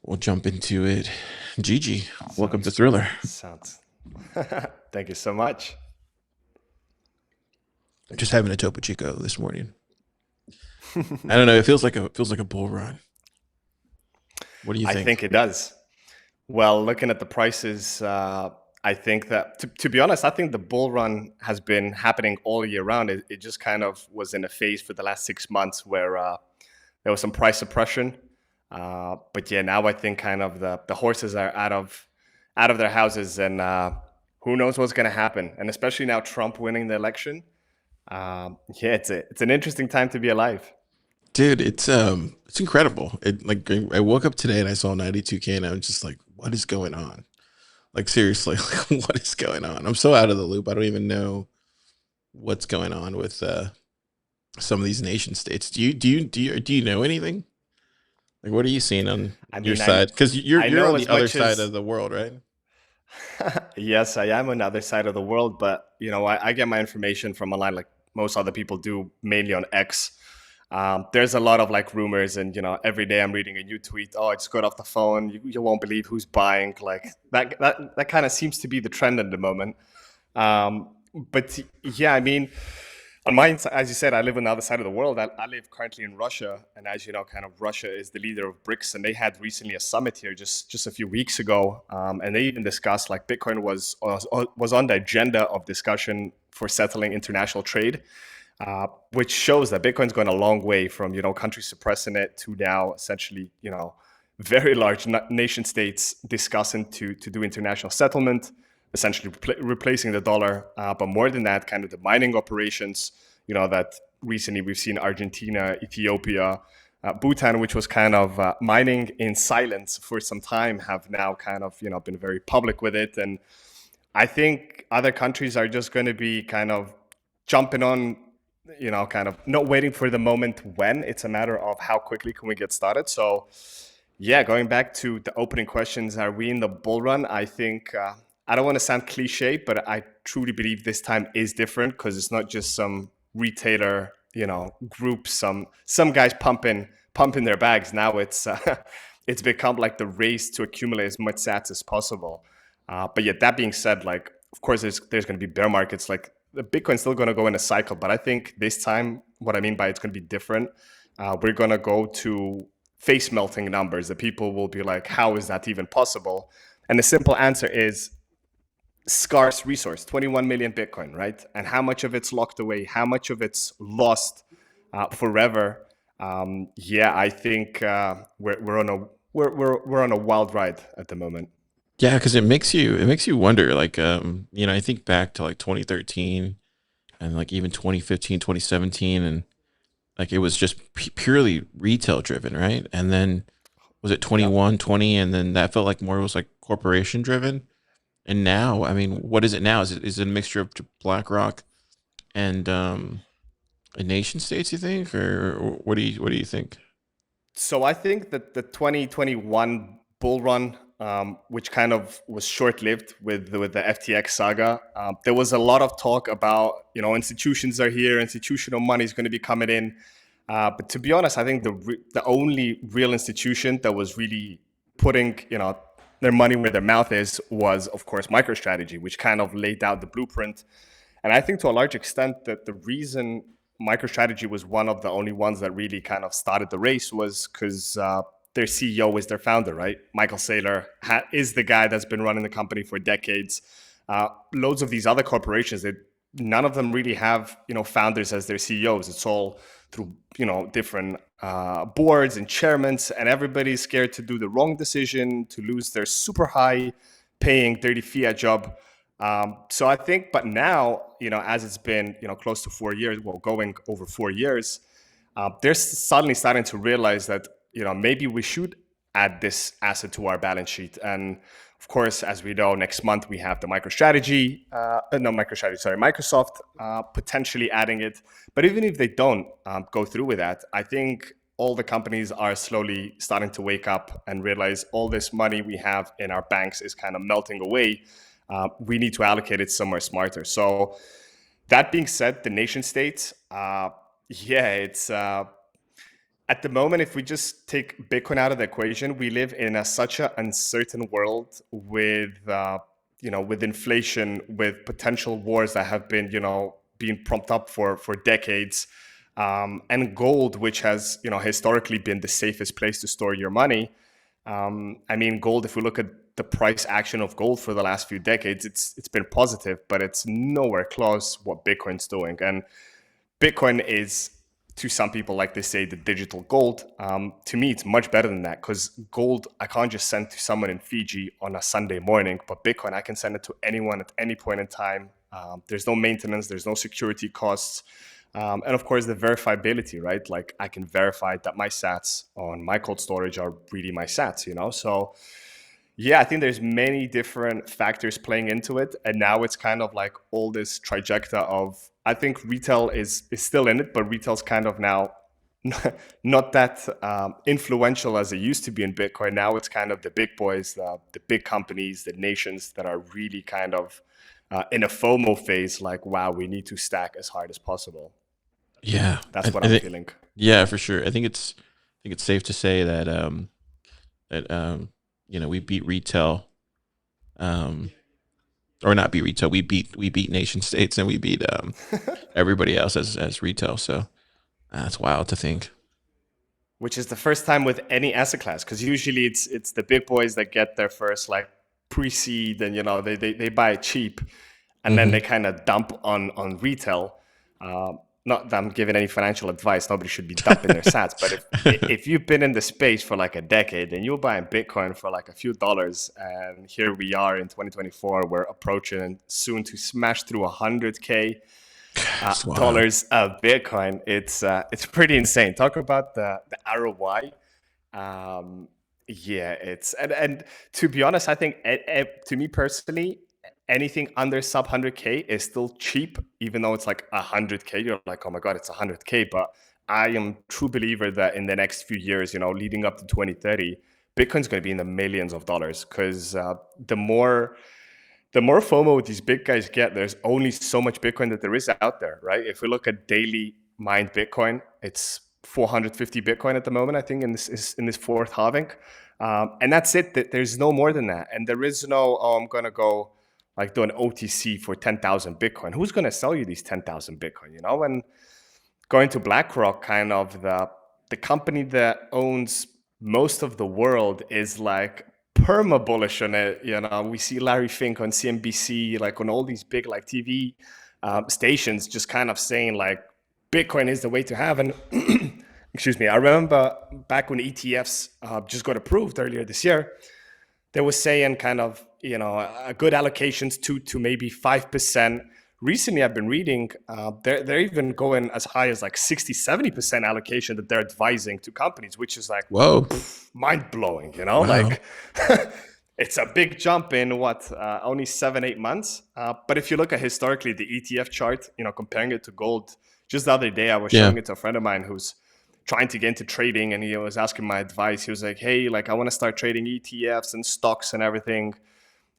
We'll jump into it. Gigi, welcome to Sounds Thriller. sounds. Thank you so much. Just having a Topo Chico this morning. I don't know. It feels like a bull run. What do you I think? think it does. Well, looking at the prices, I think that to be honest, I think the bull run has been happening all year round. It just kind of was in a phase for the last 6 months where there was some price suppression. But yeah, now I think kind of the horses are out of their houses, and who knows what's going to happen. And especially now Trump winning the election. Yeah, it's an interesting time to be alive. Dude, it's incredible. I woke up today and I saw 92K and I was just like, what is going on? Like seriously, like what is going on? I'm so out of the loop. I don't even know what's going on with some of these nation states. Do you know anything? Like what are you seeing on I your mean, side? Because you're I you're know on the as other much side as of the world, right? yes, I am on the other side of the world, but I get my information from online, like most other people do, mainly on X. There's a lot of like rumors, and every day I'm reading a new tweet. Oh, it's got off the phone. You won't believe who's buying. Like that kind of seems to be the trend at the moment. But yeah, I mean, on my side, as you said, I live on the other side of the world. I live currently in Russia, and as you know, kind of Russia is the leader of BRICS, and they had recently a summit here just a few weeks ago, and they even discussed like Bitcoin was on the agenda of discussion for settling international trade, which shows that Bitcoin's gone a long way from countries suppressing it to now essentially very large nation states discussing to do international settlement, essentially replacing the dollar. But more than that, kind of the mining operations, that recently we've seen Argentina, Ethiopia, Bhutan, which was kind of mining in silence for some time, have now kind of been very public with it. And I think other countries are just going to be kind of jumping on, kind of not waiting for the moment when. It's a matter of how quickly can we get started. So yeah, going back to the opening questions, are we in the bull run? I think I don't want to sound cliche, but I truly believe this time is different because it's not just some retailer, group, some guys pumping their bags. Now it's it's become like the race to accumulate as much sats as possible. But yet that being said, like of course there's going to be bear markets. Like the Bitcoin's still going to go in a cycle, but I think this time, what I mean by it's going to be different, we're going to go to face melting numbers that people will be like, how is that even possible? And the simple answer is scarce resource, 21 million Bitcoin, right? And how much of it's locked away, how much of it's lost forever. Yeah, I think we're on a we're on a wild ride at the moment. Yeah, because it makes you wonder. Like, I think back to like 2013 and like even 2015, 2017, and like it was just purely retail driven, right? And then was it Yeah. 21, 20, and then that felt like more was like corporation driven. And now, I mean, what is it now? Is it a mixture of BlackRock and nation states? You think, or what do you think? So I think that the 2021 bull run, which kind of was short-lived with the FTX saga, there was a lot of talk about institutions are here, institutional money is going to be coming in. But to be honest, I think the only real institution that was really putting their money where their mouth is was, of course, MicroStrategy, which kind of laid out the blueprint. And I think to a large extent that the reason MicroStrategy was one of the only ones that really kind of started the race was because their CEO is their founder, right? Michael Saylor is the guy that's been running the company for decades. Loads of these other corporations, none of them really have founders as their CEOs. It's all through different boards and chairmen, and everybody's scared to do the wrong decision, to lose their super high paying dirty fiat job. So I think, but now, as it's been, close to 4 years, well, going over 4 years, they're suddenly starting to realize that, maybe we should add this asset to our balance sheet. And of course, as we know, next month we have the Microsoft potentially adding it. But even if they don't go through with that, I think all the companies are slowly starting to wake up and realize all this money we have in our banks is kind of melting away. We need to allocate it somewhere smarter. So that being said, the nation states, yeah, At the moment, if we just take Bitcoin out of the equation, we live in such an uncertain world with, with inflation, with potential wars that have been, being propped up for decades, and gold, which has, historically been the safest place to store your money. I mean, gold. If we look at the price action of gold for the last few decades, it's been positive, but it's nowhere close what Bitcoin's doing. And Bitcoin is, to some people, like they say, the digital gold. To me, it's much better than that, because gold I can't just send to someone in Fiji on a Sunday morning, but Bitcoin I can send it to anyone at any point in time. There's no maintenance, there's no security costs. And of course, the verifiability, right? Like I can verify that my sats on my cold storage are really my sats, So yeah, I think there's many different factors playing into it, and now it's kind of like all this trajectory of, I think retail is still in it, but retail's kind of now not that influential as it used to be in Bitcoin. Now it's kind of the big boys, the big companies, the nations that are really kind of in a FOMO phase. Like, wow, we need to stack as hard as possible. Yeah, That's what I I'm think. feeling. Yeah, for sure. I think it's safe to say that that we beat retail, um, or not beat retail. We beat nation states, and we beat everybody else as retail. So that's wild to think. Which is the first time with any asset class, because usually it's the big boys that get their first like pre-seed, and they buy it cheap, and then Hmm. they kind of dump on retail. Not that I'm giving any financial advice, nobody should be dumping their sats, but if you've been in the space for like a decade and you're buying Bitcoin for like a few dollars, and here we are in 2024, we're approaching soon to smash through 100K It's wild. dollars of Bitcoin. It's pretty insane. Talk about the ROI. Um, yeah, and to be honest, I think to me personally, anything under sub 100K is still cheap, even though it's like 100K. You're like, oh my god, it's 100K. But I am true believer that in the next few years, leading up to 2030, Bitcoin's going to be in the millions of dollars, because the more FOMO these big guys get, there's only so much Bitcoin that there is out there, right? If we look at daily mined Bitcoin, it's 450 Bitcoin at the moment, I think, in this fourth halving, and that's it. There's no more than that, and there is no, oh, I'm gonna go like do an OTC for 10,000 Bitcoin. Who's gonna sell you these 10,000 Bitcoin? And going to BlackRock, kind of the company that owns most of the world, is like perma bullish on it. We see Larry Fink on CNBC, like on all these big like TV stations, just kind of saying like Bitcoin is the way to have. And excuse me, I remember back when ETFs just got approved earlier this year, they were saying kind of, a good allocations to maybe 5%. Recently, I've been reading, they're even going as high as like 60-70% allocation that they're advising to companies, which is like Whoa! mind blowing, Wow! like it's a big jump in what, only 7-8 months. But if you look at historically the ETF chart, comparing it to gold, just the other day I was Yeah. showing it to a friend of mine who's trying to get into trading, and he was asking my advice. He was like, hey, like I want to start trading ETFs and stocks and everything.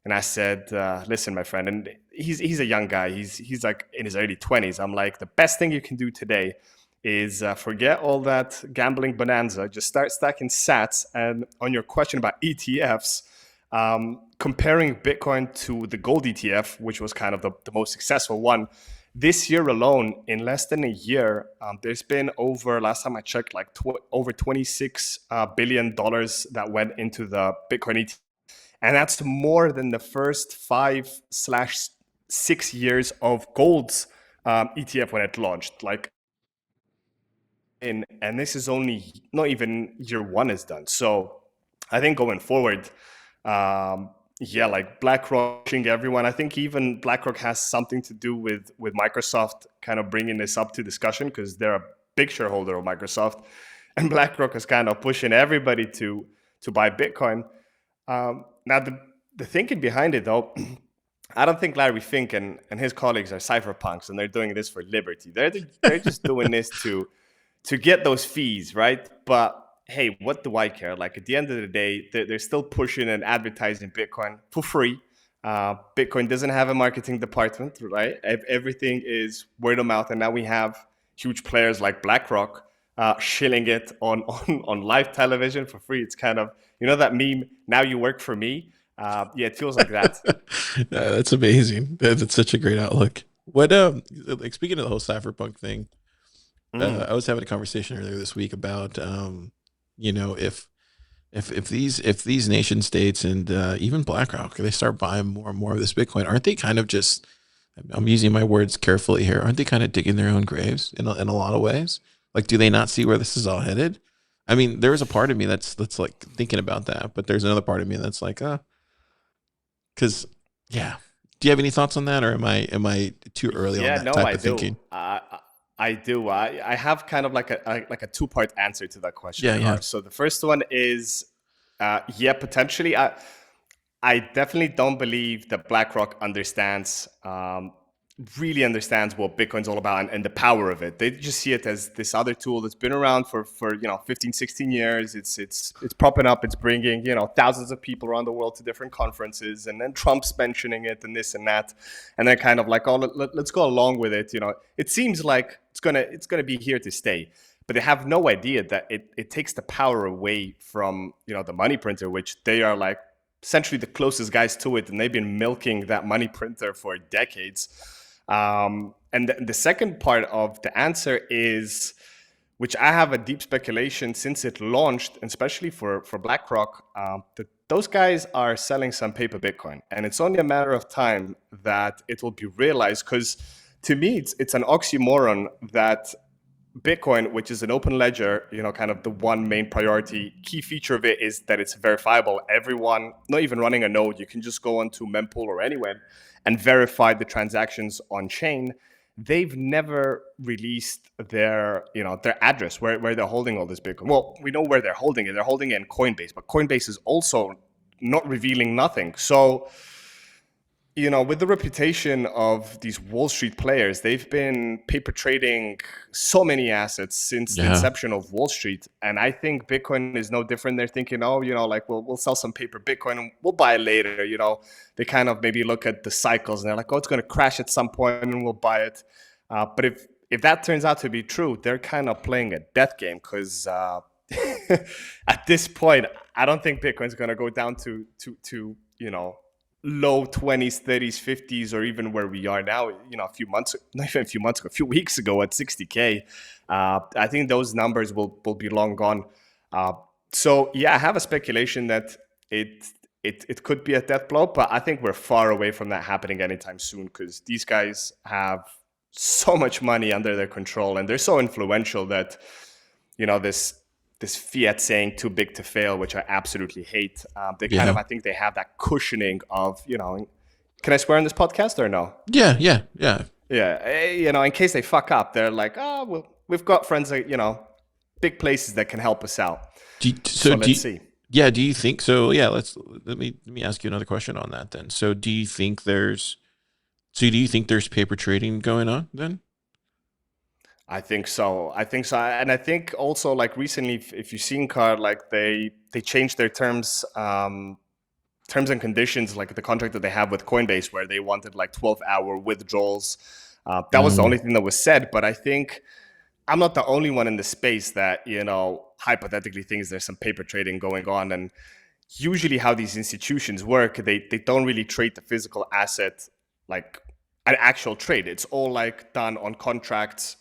And I said, listen, my friend, and he's a young guy. He's like in his early 20s. I'm like, the best thing you can do today is forget all that gambling bonanza. Just start stacking sats. And on your question about ETFs, comparing Bitcoin to the gold ETF, which was kind of the most successful one, this year alone, in less than a year, there's been over, last time I checked, like over $26 billion that went into the Bitcoin ETF. And that's more than the first 5/6 years of gold's ETF when it launched. Like, and this is only not even year one is done. So I think going forward, yeah, like BlackRock, everyone. I think even BlackRock has something to do with Microsoft kind of bringing this up to discussion, because they're a big shareholder of Microsoft, and BlackRock is kind of pushing everybody to buy Bitcoin. Now, the thinking behind it, though, I don't think Larry Fink and his colleagues are cypherpunks and they're doing this for liberty. They're just doing this to get those fees, right? But hey, what do I care? Like at the end of the day, they're still pushing and advertising Bitcoin for free. Bitcoin doesn't have a marketing department, right? Everything is word of mouth, and now we have huge players like BlackRock shilling it on, on live television for free. It's kind of, you know, that meme, now you work for me. Yeah, it feels like that. That's amazing. That's such a great outlook. What like speaking of the whole cypherpunk thing, Mm. I was having a conversation earlier this week about you know, if these nation states and even BlackRock, they start buying more and more of this Bitcoin, aren't they kind of just, I'm using my words carefully here, aren't they kind of digging their own graves in a lot of ways? Like, do they not see where this is all headed? I mean, there's a part of me that's like thinking about that, but there's another part of me that's like, because yeah. Do you have any thoughts on that, or am I too early on Yeah, that no, type I of do. thinking? I do. I have kind of like a two-part answer to that question, Yeah, yeah, Car. So the first one is, yeah, potentially. I definitely don't believe that BlackRock understands, really understands what Bitcoin's all about, and the power of it. They just see it as this other tool that's been around for 15, 16 years. It's popping up. It's bringing, thousands of people around the world to different conferences, and then Trump's mentioning it and this and that, and then kind of like, oh, let's go along with it. It seems like it's gonna be here to stay. But they have no idea that it takes the power away from the money printer, which they are like essentially the closest guys to it, and they've been milking that money printer for decades. And the second part of the answer is, which I have a deep speculation since it launched, and especially for BlackRock, that those guys are selling some paper Bitcoin, and it's only a matter of time that it will be realized. Because to me, it's an oxymoron that Bitcoin, which is an open ledger, kind of the one main priority key feature of it is that it's verifiable. Everyone, not even running a node, you can just go onto mempool or anywhere and verify the transactions on chain. They've never released their address where they're holding all this Bitcoin. Well, we know where they're holding it. They're holding it in Coinbase, but Coinbase is also not revealing nothing. So with the reputation of these Wall Street players, they've been paper trading so many assets since the yeah, inception of Wall Street. And I think Bitcoin is no different. They're thinking, oh, like, we'll sell some paper Bitcoin and we'll buy it later. They kind of maybe look at the cycles and they're like, oh, it's going to crash at some point and we'll buy it. But if that turns out to be true, they're kind of playing a death game because at this point, I don't think Bitcoin's going to go down to low 20s, 30s, 50s, or even where we are now, a few months, not even a few months ago, a few weeks ago at 60K. I think those numbers will be long gone. So yeah, I have a speculation that it could be a death blow, but I think we're far away from that happening anytime soon because these guys have so much money under their control and they're so influential that this fiat saying too big to fail, which I absolutely hate. They kind of, yeah, I think they have that cushioning of, can I swear on this podcast or no? yeah, yeah, yeah. Yeah, in case they fuck up, they're like, oh, well, we've got friends that, big places that can help us out. Do you, So so do let's you, see. yeah, do you think so? Yeah, let me ask you another question on that then. Do you think there's paper trading going on then? I think so. I think so, and I think also like recently, if you've seen Card, like they changed their terms and conditions, like the contract that they have with Coinbase, where they wanted like 12-hour withdrawals. That was the only Mm, thing that was said. But I think I'm not the only one in the space that hypothetically thinks there's some paper trading going on. And usually, how these institutions work, they don't really trade the physical asset like an actual trade. It's all like done on contracts.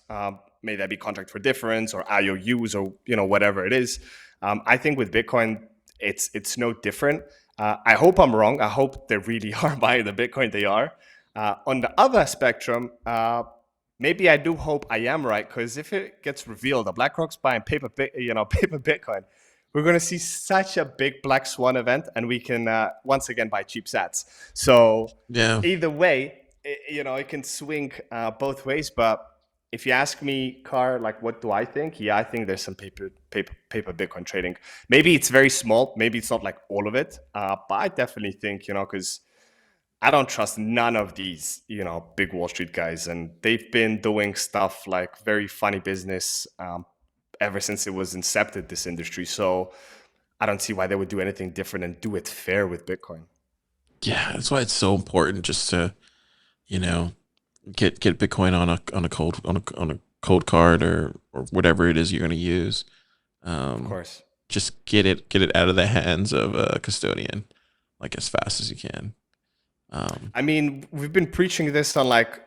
May that be contract for difference or IOUs or whatever it is. I think with Bitcoin, it's no different. I hope I'm wrong. I hope they really are buying the Bitcoin they are. On the other spectrum, maybe I do hope I am right because if it gets revealed that BlackRock's buying paper Bitcoin, we're going to see such a big black swan event, and we can once again buy cheap sats. So yeah, either way, it can swing both ways. But if you ask me, Car, like, what do I think? Yeah, I think there's some paper Bitcoin trading. Maybe it's very small. Maybe it's not like all of it. But I definitely think, because I don't trust none of these, big Wall Street guys. And they've been doing stuff like very funny business ever since it was incepted, this industry. So I don't see why they would do anything different and do it fair with Bitcoin. yeah. That's why it's so important just to, you know, get Bitcoin on a cold on a cold card or whatever it is you're going to use. Of Um, course. just get it out of the hands of a custodian like as fast as you can. Um, I mean, we've been preaching this on like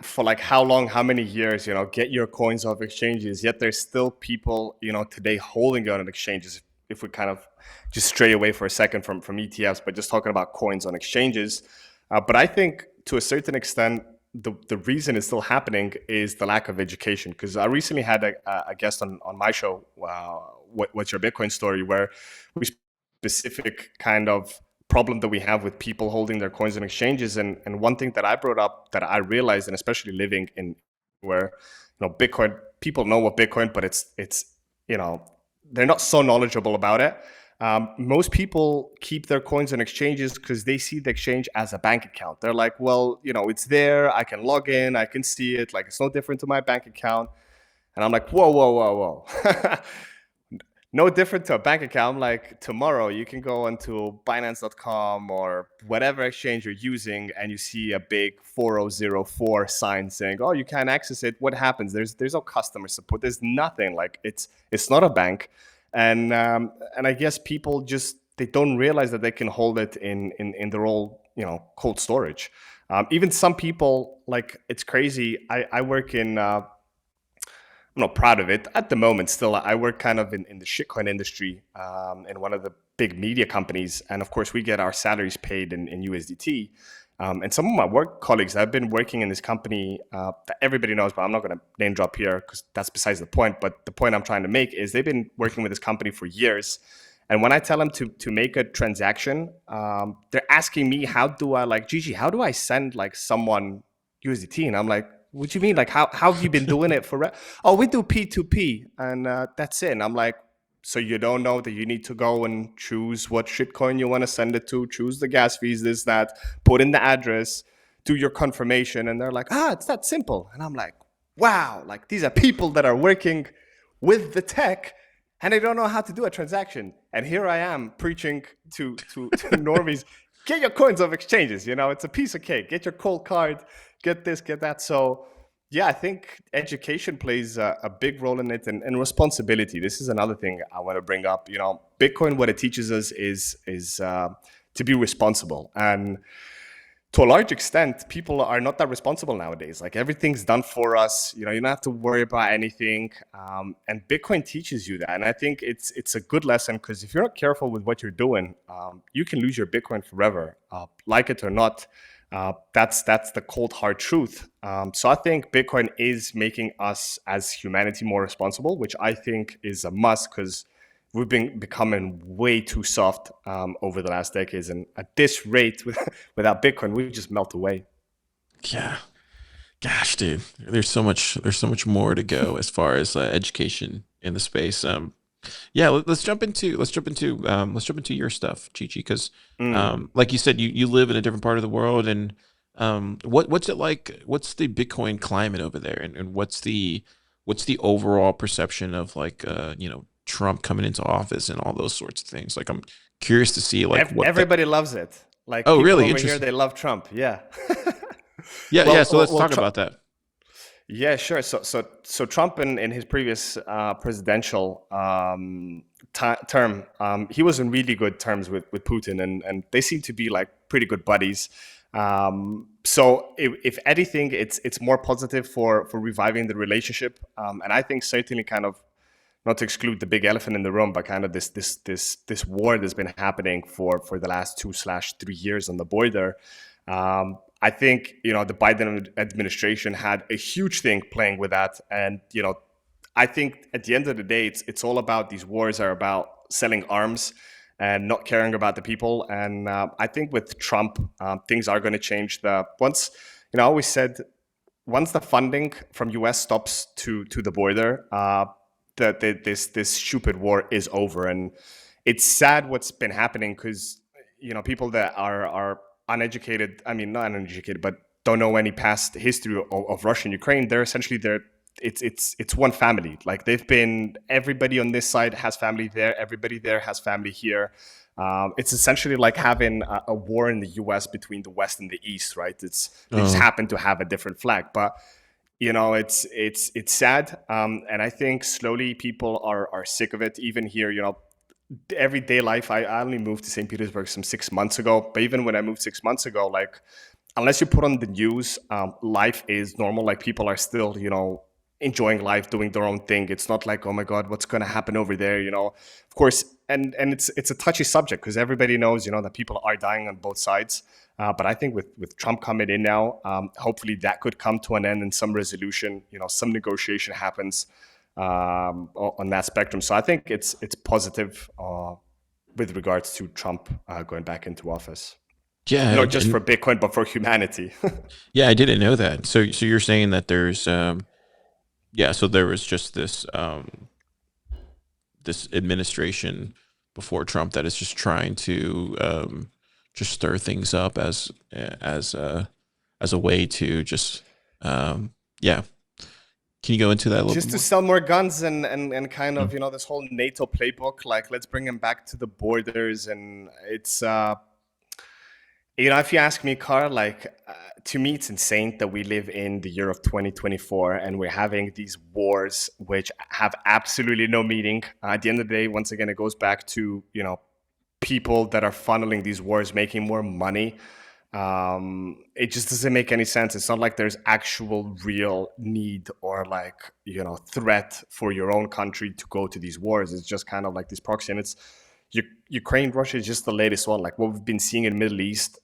for like how long, how many years, get your coins off exchanges, yet there's still people, today holding on exchanges. If we kind of just stray away for a second from ETFs, but just talking about coins on exchanges. But I think to a certain extent, the reason it's still happening is the lack of education. Because I recently had a guest on my show, What's Your Bitcoin Story, where we specific kind of problem that we have with people holding their coins on exchanges. And one thing that I brought up that I realized, and especially living in where, Bitcoin, people know what Bitcoin, but it's, you know, they're not so knowledgeable about it. Most people keep their coins on exchanges because they see the exchange as a bank account. They're like, well, it's there. I can log in. I can see it. Like, it's no different to my bank account. And I'm like, whoa, whoa, whoa, whoa. No different to a bank account. Like, tomorrow you can go onto Binance.com or whatever exchange you're using, and you see a big 4004 sign saying, oh, you can't access it. What happens? There's no customer support. There's nothing. Like, it's not a bank. And I guess people just, they don't realize that they can hold it in their own, cold storage. Even some people, like, it's crazy. I work in I'm not proud of it at the moment. Still, I work kind of in the shitcoin industry, in one of the big media companies, and of course, we get our salaries paid in USDT. And some of my work colleagues have been working in this company that everybody knows, but I'm not going to name drop here because that's besides the point. But the point I'm trying to make is they've been working with this company for years. And when I tell them to make a transaction, they're asking me, how do I, like, Gigi, how do I send like someone USDT? And I'm like, what do you mean? Like, how have you been doing it for? Oh, we do P2P, and that's it. And I'm like, so you don't know that you need to go and choose what shitcoin you want to send it to, choose the gas fees, this, that, put in the address, do your confirmation. And they're like, it's that simple. And I'm like, wow, like, these are people that are working with the tech and they don't know how to do a transaction. And here I am preaching to normies, get your coins off exchanges. It's a piece of cake. Get your cold card, get this, get that. So yeah, I think education plays a big role in it, and responsibility. This is another thing I want to bring up. Bitcoin, what it teaches us is to be responsible. And to a large extent, people are not that responsible nowadays. Like, everything's done for us. You don't have to worry about anything. And Bitcoin teaches you that. And I think it's a good lesson, because if you're not careful with what you're doing, you can lose your Bitcoin forever, like it or not. That's the cold hard truth. So I think Bitcoin is making us as humanity more responsible, which I think is a must, because we've been becoming way too soft over the last decades, and at this rate, without Bitcoin, we just melt away. yeah, gosh, dude, there's so much more to go as far as education in the space. Yeah, let's jump into your stuff, Chichi, because Mm. like you said, you live in a different part of the world, and what's it like? What's the Bitcoin climate over there, and what's the overall perception of, like, Trump coming into office and all those sorts of things? Like, I'm curious to see, like, what the. Everybody loves it. Like, Oh, people really over here, interesting. they love Trump. Yeah. Yeah, yeah. well, So well, let's well, talk Trump. about that. Yeah, sure. So Trump, in his previous presidential term, he was in really good terms with Putin, and they seem to be like pretty good buddies. So if anything, it's more positive for reviving the relationship. And I think certainly, kind of, not to exclude the big elephant in the room, but kind of this war that's been happening for the last 2/3 years on the border. I think, the Biden administration had a huge thing playing with that, and I think at the end of the day, it's all about, these wars are about selling arms and not caring about the people. And I think with Trump, things are going to change. I always said, once the funding from US stops to the border, this stupid war is over. And it's sad what's been happening, because people that are uneducated, I mean, not uneducated, but don't know any past history of Russia and Ukraine, they're essentially, it's one family. Like, they've been, everybody on this side has family there, everybody there has family here. It's essentially like having a war in the US between the West and the East, right? They just Oh, happen to have a different flag. But it's sad, and I think slowly people are sick of it. Even here, everyday life. I only moved to St. Petersburg some 6 months ago, but even when I moved 6 months ago, like unless you put on the news, life is normal. Like people are still, enjoying life, doing their own thing. It's not like, oh my God, what's going to happen over there? Of course, and it's a touchy subject because everybody knows, that people are dying on both sides. But I think with Trump coming in now, hopefully that could come to an end and some resolution, some negotiation happens on that spectrum. So I think it's positive with regards to Trump going back into office, Yeah, not just for Bitcoin but for humanity. yeah, I didn't know that. So you're saying that there's yeah, so there was just this administration before Trump that is just trying to just stir things up as as a way to just yeah. Can you go into that a little bit Just to more? sell more guns and kind of this whole NATO playbook, like let's bring them back to the borders. And it's if you ask me, Carl, like to me it's insane that we live in the year of 2024 and we're having these wars which have absolutely no meaning. At the end of the day, once again, it goes back to people that are funneling these wars making more money. It just doesn't make any sense. It's not like there's actual real need or like threat for your own country to go to these wars. It's just kind of like this proxy. And it's Ukraine, Russia is just the latest one. Like what we've been seeing in Middle East,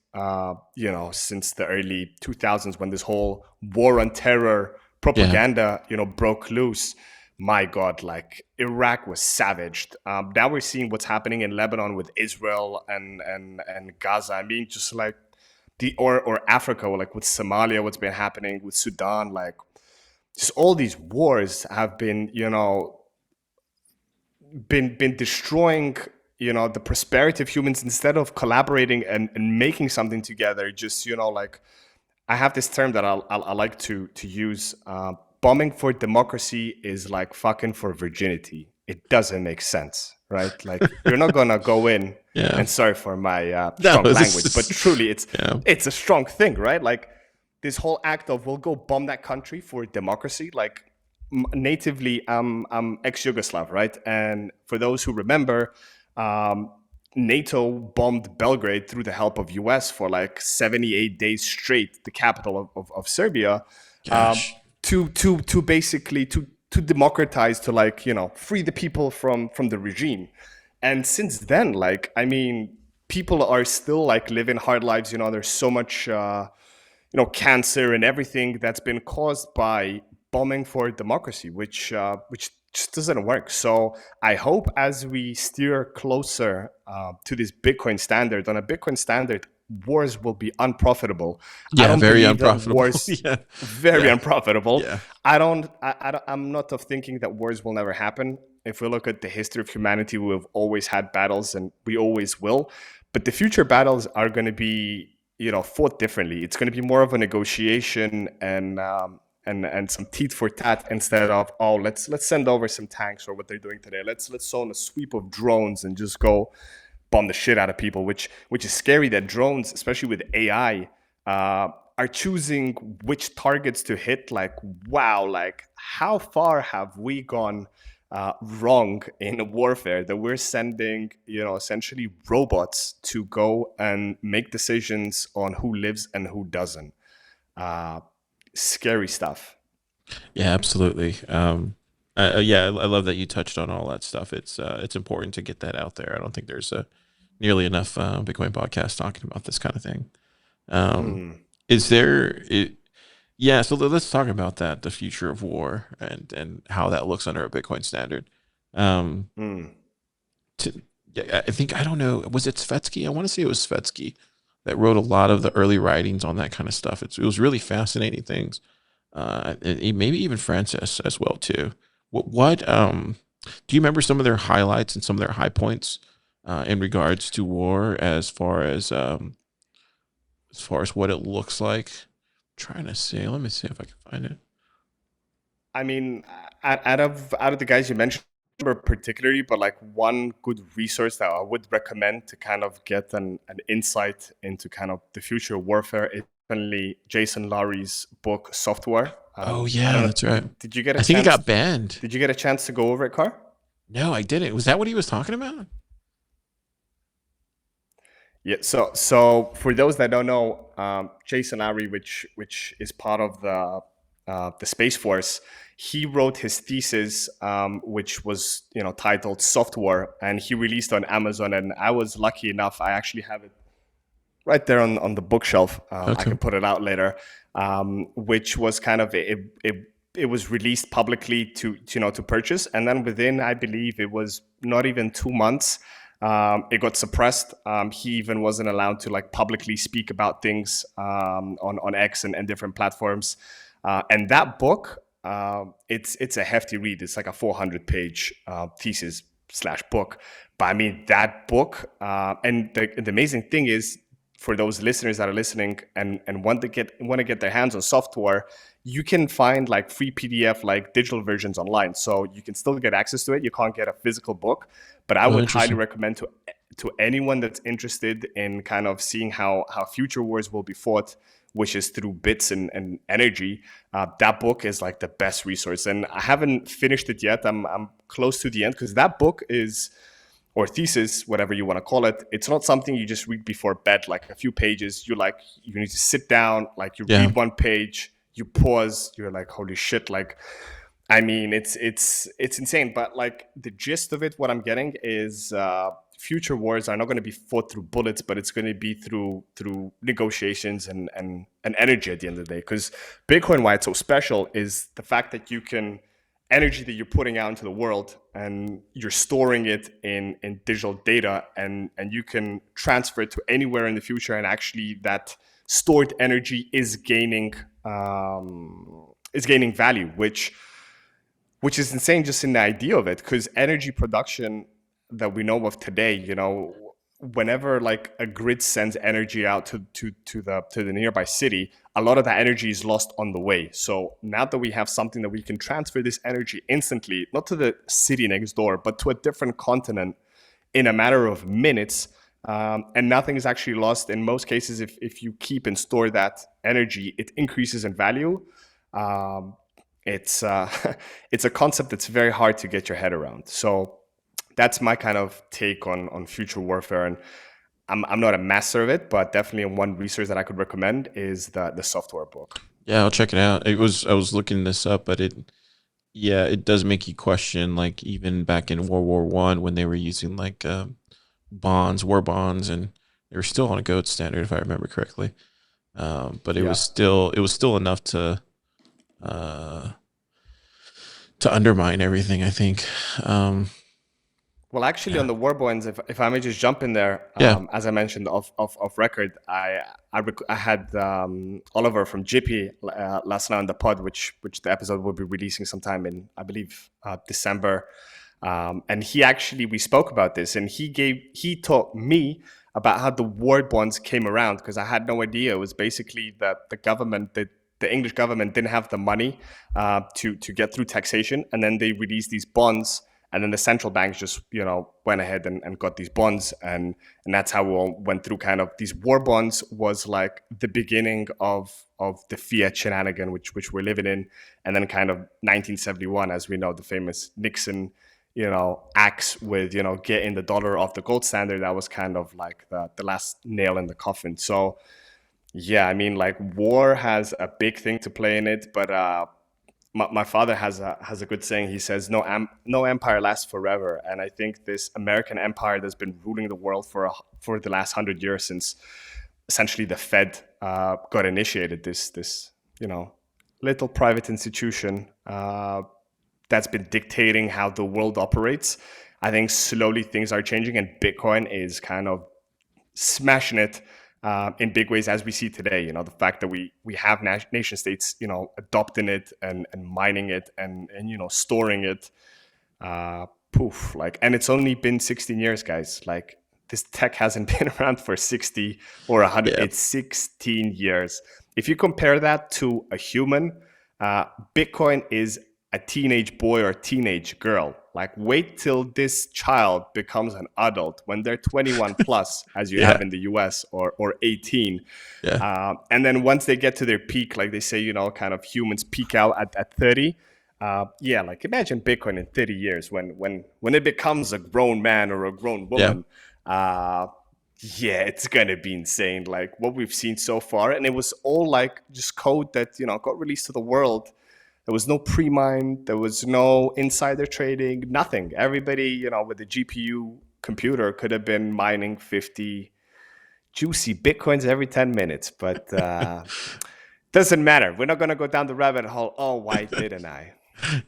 since the early 2000s when this whole war on terror Yeah. propaganda broke loose. My God, like Iraq was savaged. Now we're seeing what's happening in Lebanon with Israel and Gaza. I mean, just like or Africa, like with Somalia, what's been happening with Sudan, like just all these wars have been, been destroying, the prosperity of humans instead of collaborating and making something together. Just, like I have this term that I like to use. Bombing for democracy is like fucking for virginity. It doesn't make sense, right? Like you're not gonna go in Yeah. and sorry for my No, strong this language, but is truly, yeah. it's a strong thing, right? Like this whole act of we'll go bomb that country for democracy, like natively I'm ex-Yugoslav, right? And for those who remember, um, NATO bombed Belgrade through the help of US for like 78 days straight, the capital of Serbia, um, Gosh. to basically to democratize, to like free the people from the regime. And since then, like I mean, people are still like living hard lives. There's so much cancer and everything that's been caused by bombing for democracy, which just doesn't work. So I hope as we steer closer to this Bitcoin standard, on a Bitcoin standard, wars will be unprofitable. I Yeah, don't very believe that unprofitable. wars Yeah. very Yeah. unprofitable. Yeah. I'm not of thinking that wars will never happen. If we look at the history of humanity, we've always had battles and we always will. But the future battles are going to be, fought differently. It's going to be more of a negotiation and some teeth for tat instead of, oh, let's send over some tanks or what they're doing today. Let's send a sweep of drones and just go bomb the shit out of people, which is scary that drones, especially with AI, are choosing which targets to hit. Like, wow, like how far have we gone wrong in warfare that we're sending, essentially robots to go and make decisions on who lives and who doesn't. Uh, Scary stuff. Yeah, absolutely. Yeah, I love that you touched on all that stuff. It's important to get that out there. I don't think there's nearly enough Bitcoin podcasts talking about this kind of thing. Um, Hmm. is there? Yeah, so let's talk about that, the future of war and how that looks under a Bitcoin standard. Um, Hmm. to, yeah, I think I don't know. Was it Svetsky? I want to say it was Svetsky that wrote a lot of the early writings on that kind of stuff. It was really fascinating things. And maybe even Francis as well too. What do you remember some of their highlights and some of their high points in regards to war as far as what it looks like? Trying to see. Let me see if I can find it. I mean, out of the guys you mentioned, particularly, but like one good resource that I would recommend to kind of get an insight into kind of the future of warfare is definitely Jason Lowry's book Software. Oh I don't yeah, know. that's right. Did you get a I think it chance? got banned. Did you get a chance to go over it, Car? No, I didn't. Was that what he was talking about? Yeah. So for those that don't know, Jason Lowry, which is part of the Space Force, he wrote his thesis, which was titled Software, and he released on Amazon. And I was lucky enough; I actually have it right there on the bookshelf. I Okay. can put it out later, which was kind of it was released publicly to purchase, and then within, I believe it was not even 2 months, it got suppressed. He even wasn't allowed to like publicly speak about things on X and different platforms. And that book, it's a hefty read. It's like a 400-page thesis slash book. But I mean that book, and the amazing thing is, for those listeners that are listening and want to get their hands on software, you can find like free PDF, like digital versions online. So you can still get access to it. You can't get a physical book, but I Oh, would highly interesting. recommend to anyone that's interested in kind of seeing how future wars will be fought, which is through bits and energy. That book is like the best resource, and I haven't finished it yet. I'm close to the end because that book is, or thesis, whatever you want to call it, it's not something you just read before bed, like a few pages. You need to sit down, like you Yeah. read one page, you pause, you're like, holy shit, like, I mean, it's insane. But like the gist of it, what I'm getting is future wars are not going to be fought through bullets, but it's going to be through negotiations and energy at the end of the day. Because Bitcoin, why it's so special, is the fact that you can energy that you're putting out into the world and you're storing it in digital data, and you can transfer it to anywhere in the future, and actually that stored energy is gaining value, which is insane just in the idea of it, because energy production that we know of today, whenever like a grid sends energy out to the nearby city, a lot of that energy is lost on the way. So now that we have something that we can transfer this energy instantly, not to the city next door, but to a different continent in a matter of minutes, and nothing is actually lost. In most cases, if you keep and store that energy, it increases in value. Um, it's it's a concept that's very hard to get your head around. So that's my kind of take on future warfare. And I'm not a master of it, but definitely one resource that I could recommend is the software book. Yeah, I'll check it out. I was looking this up, but yeah, it does make you question, like even back in World War I when they were using like bonds, war bonds, and they were still on a gold standard if I remember correctly. But Yeah. it was still enough uh, to undermine everything. I think. Um, Well, actually, yeah, on the war bonds, if I may just jump in there, yeah, as I mentioned off record, I had Oliver from JP last night on the pod, which the episode will be releasing sometime in, I believe, December. And we spoke about this, and he taught me about how the war bonds came around, because I had no idea. It was basically that the English government didn't have the money to get through taxation, and then they released these bonds, and then the central banks just went ahead and got these bonds, and that's how we all went through. Kind of these war bonds was like the beginning of the fiat shenanigan, which we're living in. And then kind of 1971, as we know, the famous Nixon acts with getting the dollar off the gold standard. That was kind of like the last nail in the coffin. So yeah, I mean, like, war has a big thing to play in it, but my father has a good saying. He says, no empire lasts forever. And I think this American empire that's been ruling the world for the last 100 years, since essentially the Fed got initiated, this little private institution that's been dictating how the world operates. I think slowly things are changing, and Bitcoin is kind of smashing it in big ways, as we see today. The fact that we have nation states, adopting it and mining it and storing it. Poof, like, and it's only been 16 years, guys. Like, this tech hasn't been around for 60 or 100. yeah, It's 16 years. If you compare that to a human, Bitcoin is a teenage boy or teenage girl. Like, wait till this child becomes an adult when they're 21 plus, as you Yeah. have in the US, or 18. Yeah. And then once they get to their peak, like they say, kind of humans peak out at 30. Yeah, like imagine Bitcoin in 30 years when it becomes a grown man or a grown Yeah. woman. Uh, yeah, it's gonna be insane. Like what we've seen so far, and it was all like just code that got released to the world. There was no pre-mine, there was no insider trading, nothing. Everybody, with a GPU computer could have been mining 50 juicy Bitcoins every 10 minutes. But doesn't matter. We're not gonna go down the rabbit hole. Oh, why didn't I?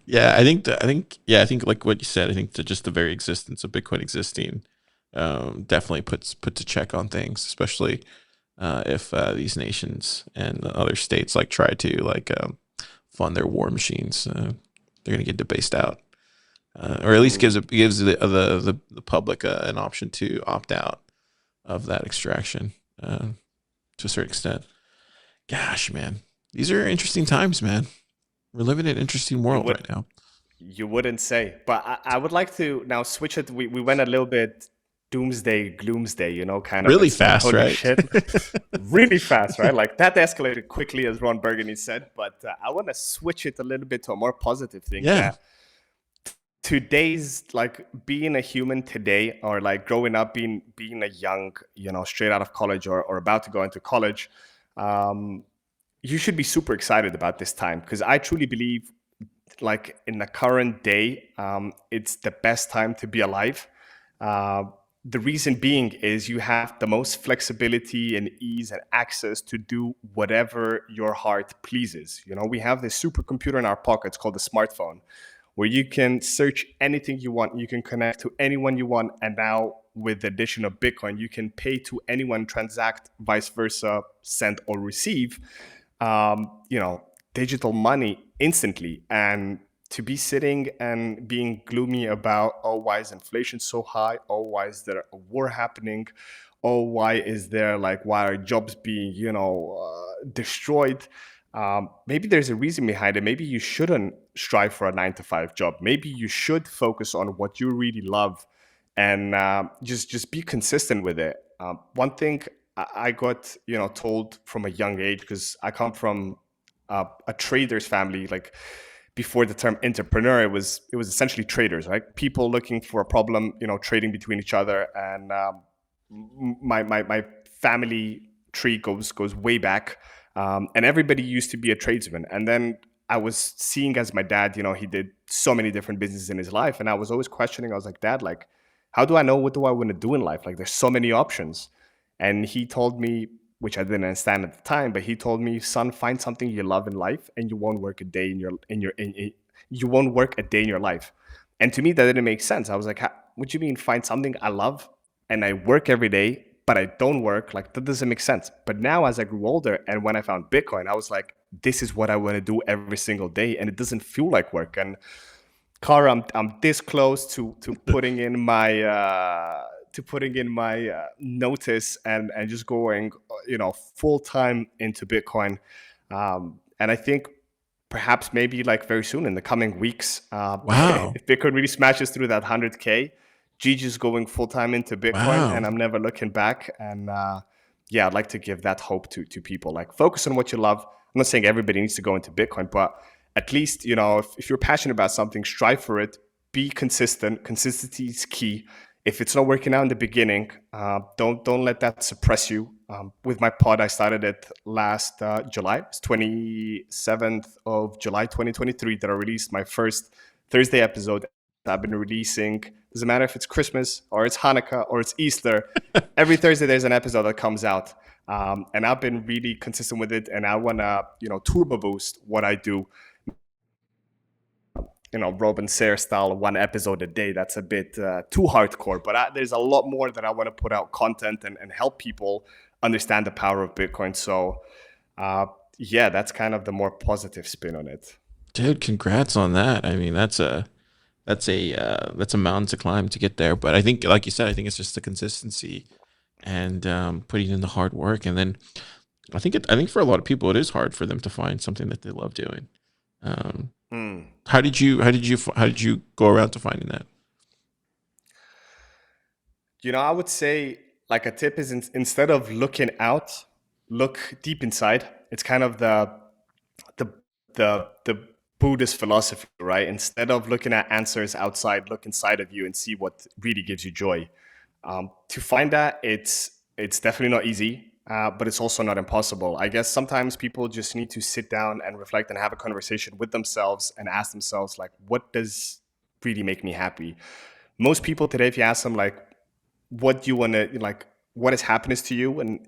Yeah, I think like what you said, I think that just the very existence of Bitcoin existing definitely puts a check on things, especially if these nations and other states like try to like fund their war machines. They're gonna get debased out, or at least Mm. gives the public an option to opt out of that extraction to a certain extent. Gosh, man, these are interesting times, man. We're living in an interesting You world would right now. you wouldn't say, but I would like to now switch it. We went a little bit doomsday, gloomsday, kind of Really it's fast, holy right? shit, really fast, right? Like that escalated quickly, as Ron Burgundy said. But I want to switch it a little bit to a more positive thing. Yeah. That today's like being a human today, or like growing up, being a young, straight out of college or about to go into college. Um, you should be super excited about this time because I truly believe like in the current day, it's the best time to be alive. Uh, the reason being is you have the most flexibility and ease and access to do whatever your heart pleases. We have this supercomputer in our pockets called the smartphone, where you can search anything you want, you can connect to anyone you want, and now with the addition of Bitcoin, you can pay to anyone, transact, vice versa, send or receive. Digital money instantly. And to be sitting and being gloomy about, oh, why is inflation so high? Oh, why is there a war happening? Oh, why are jobs being, destroyed? Maybe there's a reason behind it. Maybe you shouldn't strive for a 9 to 5 job. Maybe you should focus on what you really love and just be consistent with it. One thing I got told from a young age, because I come from a trader's family. Like before the term entrepreneur, it was essentially traders, right? People looking for a problem, trading between each other. And my family tree goes way back, and everybody used to be a tradesman. And then I was seeing as my dad, he did so many different businesses in his life, and I was always questioning. I was like, Dad, like, how do I know what do I want to do in life? Like, there's so many options. And he told me, which I didn't understand at the time, but he told me, son, find something you love in life, and you won't work a day you won't work a day in your life. And to me, that didn't make sense. I was like, what do you mean find something I love and I work every day, but I don't work? Like that doesn't make sense. But now, as I grew older, and when I found Bitcoin, I was like, this is what I want to do every single day, and it doesn't feel like work. And Cara, I'm this close to putting in my notice and just going full time into Bitcoin. And I think perhaps maybe like very soon in the coming weeks, Wow. if Bitcoin really smashes through that 100K, Gigi's going full time into Bitcoin, Wow. and I'm never looking back. And yeah, I'd like to give that hope to people. Like focus on what you love. I'm not saying everybody needs to go into Bitcoin, but at least if you're passionate about something, strive for it. Be consistent. Consistency is key. If it's not working out in the beginning, don't let that suppress you. With my pod, I started it last July. It's 27th of July 2023 that I released my first Thursday episode. I've been releasing, doesn't matter if it's Christmas or it's Hanukkah or it's Easter, every Thursday there's an episode that comes out. And I've been really consistent with it, and I want to turbo boost what I do. Robin Sayre style, one episode a day. That's a bit too hardcore, but there's a lot more that I want to put out content and help people understand the power of Bitcoin. So yeah, that's kind of the more positive spin on it. Dude, congrats on that. I mean, that's a mountain to climb to get there. But I think, like you said, I think it's just the consistency and putting in the hard work. And then I think for a lot of people, it is hard for them to find something that they love doing. Um, Mm. How did you go around to finding that? I would say like a tip is instead of looking out, look deep inside. It's kind of the the Buddhist philosophy, right? Instead of looking at answers outside, look inside of you and see what really gives you joy. To find that, it's definitely not easy, but it's also not impossible. I guess sometimes people just need to sit down and reflect and have a conversation with themselves and ask themselves, like, what does really make me happy? Most people today, if you ask them, like, what do you want to like, what is happiness to you? And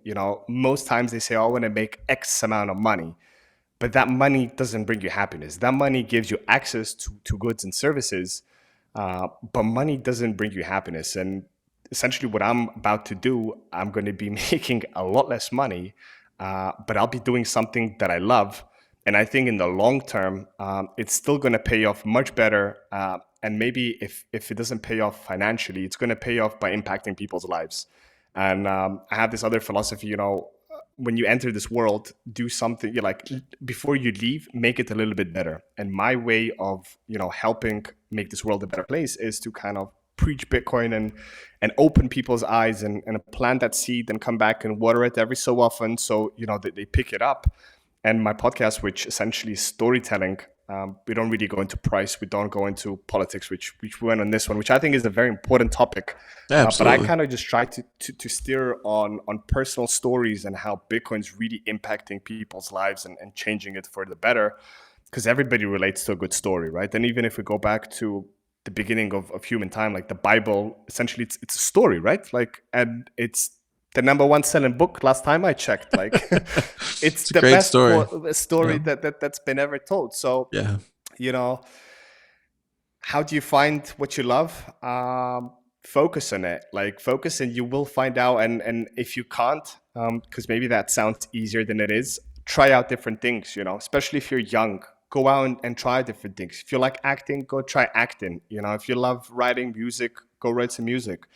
most times they say, oh, I want to make X amount of money, but that money doesn't bring you happiness. That money gives you access to goods and services, but money doesn't bring you happiness. And essentially, what I'm about to do, I'm going to be making a lot less money, but I'll be doing something that I love. And I think in the long term, it's still going to pay off much better. And maybe if it doesn't pay off financially, it's going to pay off by impacting people's lives. And I have this other philosophy, when you enter this world, do something you like before you leave, make it a little bit better. And my way of, helping make this world a better place is to kind of preach Bitcoin and open people's eyes and plant that seed and come back and water it every so often. So, they pick it up. And my podcast, which essentially is storytelling, we don't really go into price. We don't go into politics, which we went on this one, which I think is a very important topic. But I Absolutely. kind of just try to steer on personal stories and how Bitcoin's really impacting people's lives and changing it for the better, because everybody relates to a good story, right? And even if we go back to the beginning of human time, like the Bible, essentially it's a story, right? Like, and it's the number one selling book last time I checked. Like, it's It's a the great best story. story Yeah. that's been ever told. So, Yeah. you know, how do you find what you love? Focus on it. Like, focus, and you will find out. And if you can't, because maybe that sounds easier than it is, try out different things. Especially if you're young, go out and try different things. If you like acting, go try acting. If you love writing music, go write some music.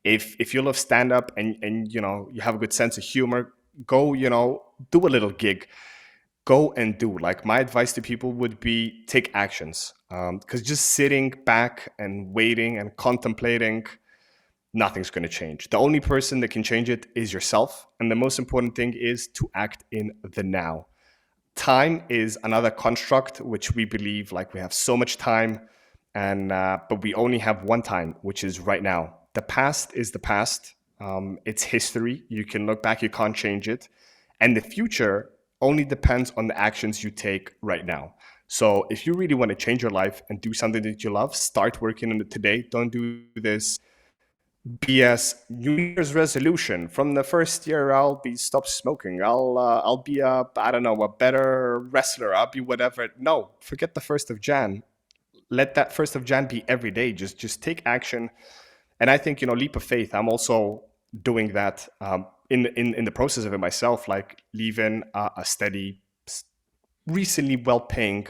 If you love stand up and you have a good sense of humor, go do a little gig. Go and do. Like, my advice to people would be take actions, because just sitting back and waiting and contemplating, nothing's going to change. The only person that can change it is yourself, and the most important thing is to act in the now. Time is another construct which we believe, like, we have so much time, and but we only have one time, which is right now. The past is the past. It's history. You can look back, you can't change it. And the future only depends on the actions you take right now. So if you really want to change your life and do something that you love, start working on it today. Don't do this BS New Year's resolution. From the first year, I'll be stop smoking. I'll be a, I don't know, a better wrestler. I'll be whatever. No, forget the 1st of Jan. Let that 1st of Jan be every day. Just take action. And I think, leap of faith. I'm also doing that, in the process of it myself, like leaving a steady, recently well-paying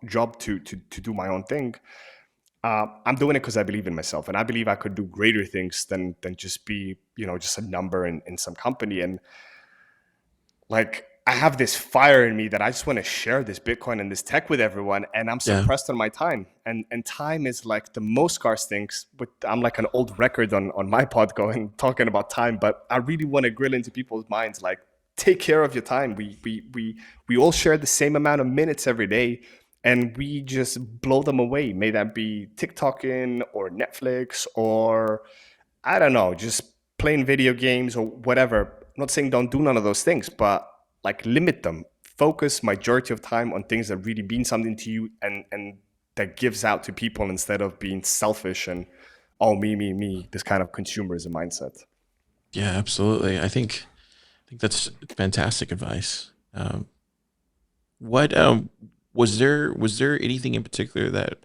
job to do my own thing. I'm doing it because I believe in myself, and I believe I could do greater things than just be, just a number in some company. And, like, I have this fire in me that I just want to share this Bitcoin and this tech with everyone, and I'm so Yeah. pressed on my time. And time is like the most scarce things. But I'm like an old record on my pod going talking about time. But I really want to grill into people's minds, like, take care of your time. We all share the same amount of minutes every day, and we just blow them away. May that be TikToking or Netflix or, I don't know, just playing video games or whatever. I'm not saying don't do none of those things, but, like, limit them. Focus majority of time on things that really mean something to you, and that gives out to people, instead of being selfish and, oh, me, this kind of consumerism mindset. Yeah, absolutely. I think that's fantastic advice. What was there anything in particular that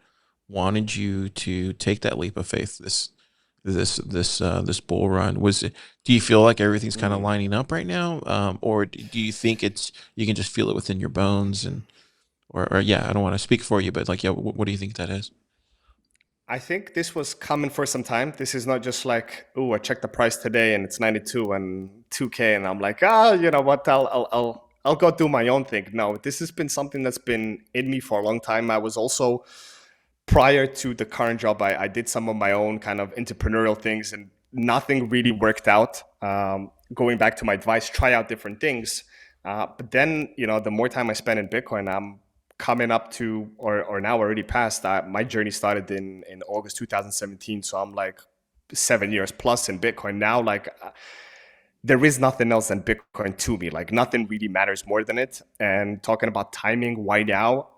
wanted you to take that leap of faith this bull run? Do you feel like everything's kind of Mm. lining up right now, or do you think it's you can just feel it within your bones? And or yeah, I don't want to speak for you, but like, yeah, what do you think that is? I think this was coming for some time. This is not just like, oh, I checked the price today and it's 92 and 2K, and I'm like, you know what? I'll I'll go do my own thing. No, this has been something that's been in me for a long time. I was also, prior to the current job, I did some of my own kind of entrepreneurial things, and nothing really worked out. Going back to my advice, try out different things. But then, the more time I spend in Bitcoin, I'm coming up to, or now already past that. My journey started in August 2017. So I'm like 7 years plus in Bitcoin now. Like, there is nothing else than Bitcoin to me. Like, nothing really matters more than it. And talking about timing, why now?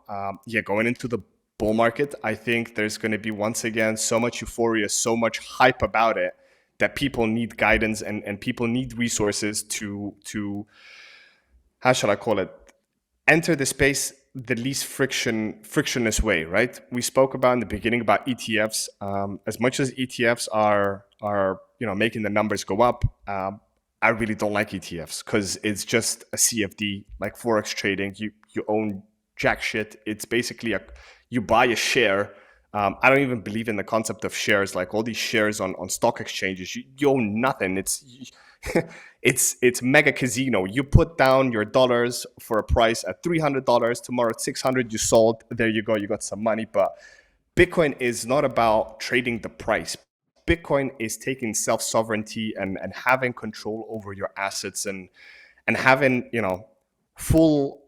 Going into the bull market, I think there's going to be, once again, so much euphoria, so much hype about it, that people need guidance, and people need resources to how should I call it, enter the space the least frictionless way, right? We spoke about in the beginning about ETFs. As much as ETFs are making the numbers go up, I really don't like ETFs because it's just a CFD, like forex trading. You own jack shit. It's basically you buy a share. I don't even believe in the concept of shares. Like all these shares on stock exchanges, you own nothing. It's mega casino. You put down your dollars for a price at $300. Tomorrow at 600, you sold. There you go. You got some money. But Bitcoin is not about trading the price. Bitcoin is taking self-sovereignty and having control over your assets, and having, full,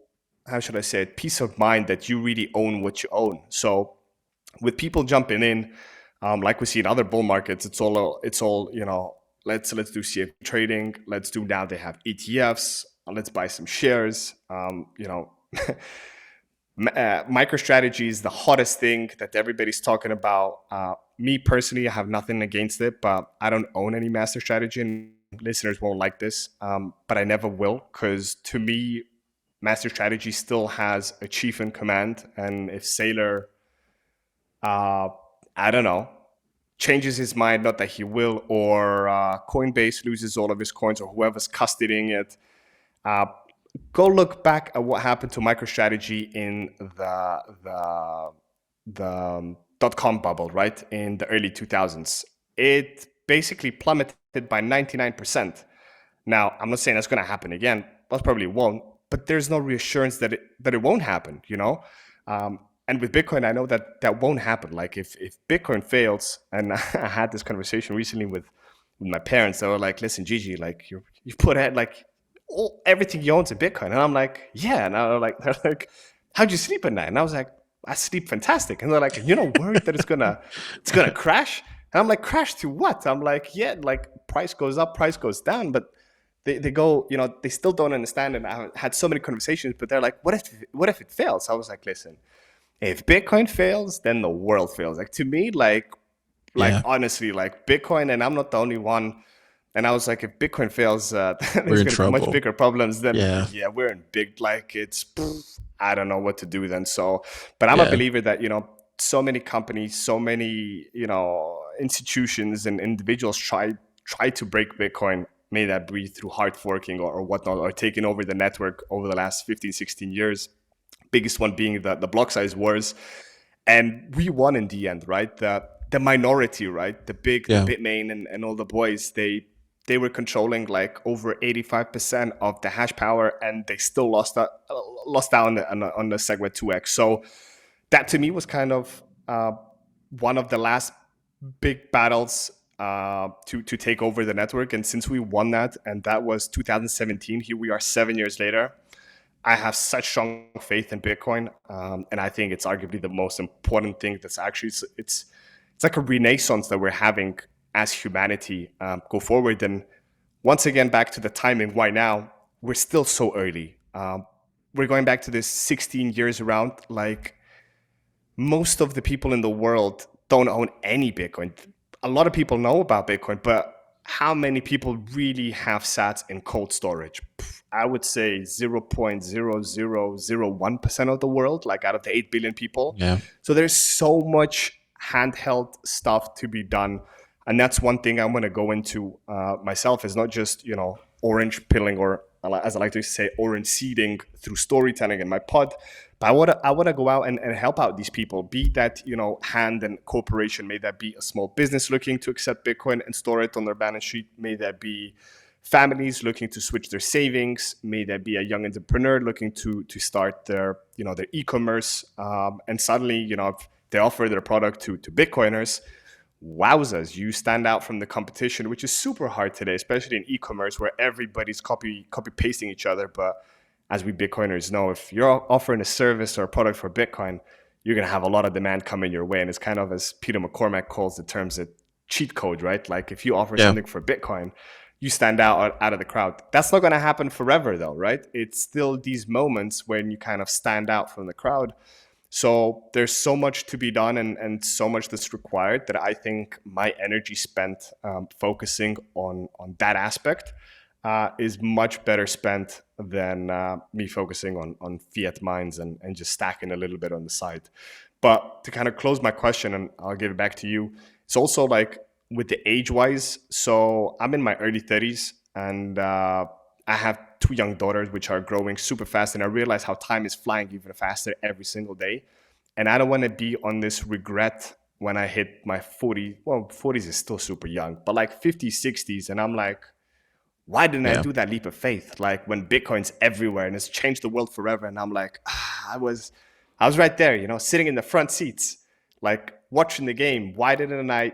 how should I say it, peace of mind that you really own what you own. So with people jumping in, like we see in other bull markets, it's all let's do CFD trading. Let's do, now they have ETFs. Let's buy some shares. MicroStrategy is the hottest thing that everybody's talking about. Me personally, I have nothing against it, but I don't own any master strategy, and listeners won't like this, but I never will, because to me, master strategy still has a chief in command, and if Sailor, I don't know, changes his mind, not that he will, or Coinbase loses all of his coins, or whoever's custodying it, go look back at what happened to MicroStrategy in the dot-com bubble, right? In the early 2000s. It basically plummeted by 99%. Now, I'm not saying that's going to happen again. Most probably won't, but there's no reassurance that it won't happen, and with Bitcoin, I know that won't happen. Like if Bitcoin fails, and I had this conversation recently with my parents, they were like, listen, Gigi, like you put it like everything you own in Bitcoin. And I'm like, yeah. And they're like, how'd you sleep at night? And I was like, I sleep fantastic. And they're like, you're not worried that it's gonna crash? And I'm like, crash to what? I'm like, yeah, like price goes up, price goes down, but they go, they still don't understand. And I had so many conversations, but they're like, what if it fails? I was like, listen, if Bitcoin fails, then the world fails. Like to me, like Yeah, honestly, like Bitcoin, and I'm not the only one. And I was like, if Bitcoin fails, we're there's in going to be much trouble. bigger problems than, Yeah, yeah, we're in big, like I don't know what to do then. So, but I'm a yeah, believer that, so many companies, so many, institutions and individuals try to break Bitcoin, may that be through hard forking or whatnot, or taking over the network over the last 15, 16 years. Biggest one being the block size wars. And we won in the end, right? The minority, right? The yeah. Bitmain and all the boys, they were controlling like over 85% of the hash power, and they still lost out on the SegWit 2x. So that to me was kind of one of the last big battles to take over the network. And since we won that, and that was 2017, here we are 7 years later. I have such strong faith in Bitcoin, and I think it's arguably the most important thing. That's actually it's like a renaissance that we're having as humanity go forward. And once again, back to the timing. Why now? We're still so early. We're going back to this 16 years around. Like most of the people in the world don't own any Bitcoin. A lot of people know about Bitcoin, but how many people really have sats in cold storage? I would say 0.0001% of the world, like out of the 8 billion people. Yeah. So there's so much handheld stuff to be done. And that's one thing I'm going to go into myself, is not just, orange pilling, or as I like to say, orange seeding through storytelling in my pod. But I want to go out and help out these people, be that, hand and corporation, may that be a small business looking to accept Bitcoin and store it on their balance sheet, may that be families looking to switch their savings, may there be a young entrepreneur looking to start their e-commerce, and suddenly if they offer their product to Bitcoiners. Wowzers, you stand out from the competition, which is super hard today, especially in e-commerce where everybody's copy pasting each other. But as we Bitcoiners know, if you're offering a service or a product for Bitcoin, you're going to have a lot of demand coming your way. And it's kind of, as Peter McCormack calls the terms, a cheat code, right? Like if you offer Yeah. something for Bitcoin, you stand out of the crowd. That's not going to happen forever though, right? It's still these moments when you kind of stand out from the crowd. So there's so much to be done, and so much that's required, that I think my energy spent focusing on that aspect is much better spent than me focusing on fiat mines and just stacking a little bit on the side. But to kind of close my question, and I'll give it back to you, it's also like with the age wise. So I'm in my early 30s, and I have two young daughters which are growing super fast, and I realize how time is flying even faster every single day. And I don't want to be on this regret when I hit my 40. Well, 40s is still super young, but like 50s, 60s, and I'm like, why didn't I Yeah. do that leap of faith? Like when Bitcoin's everywhere and it's changed the world forever, and I'm like, I was right there, sitting in the front seats, like watching the game. Why didn't I,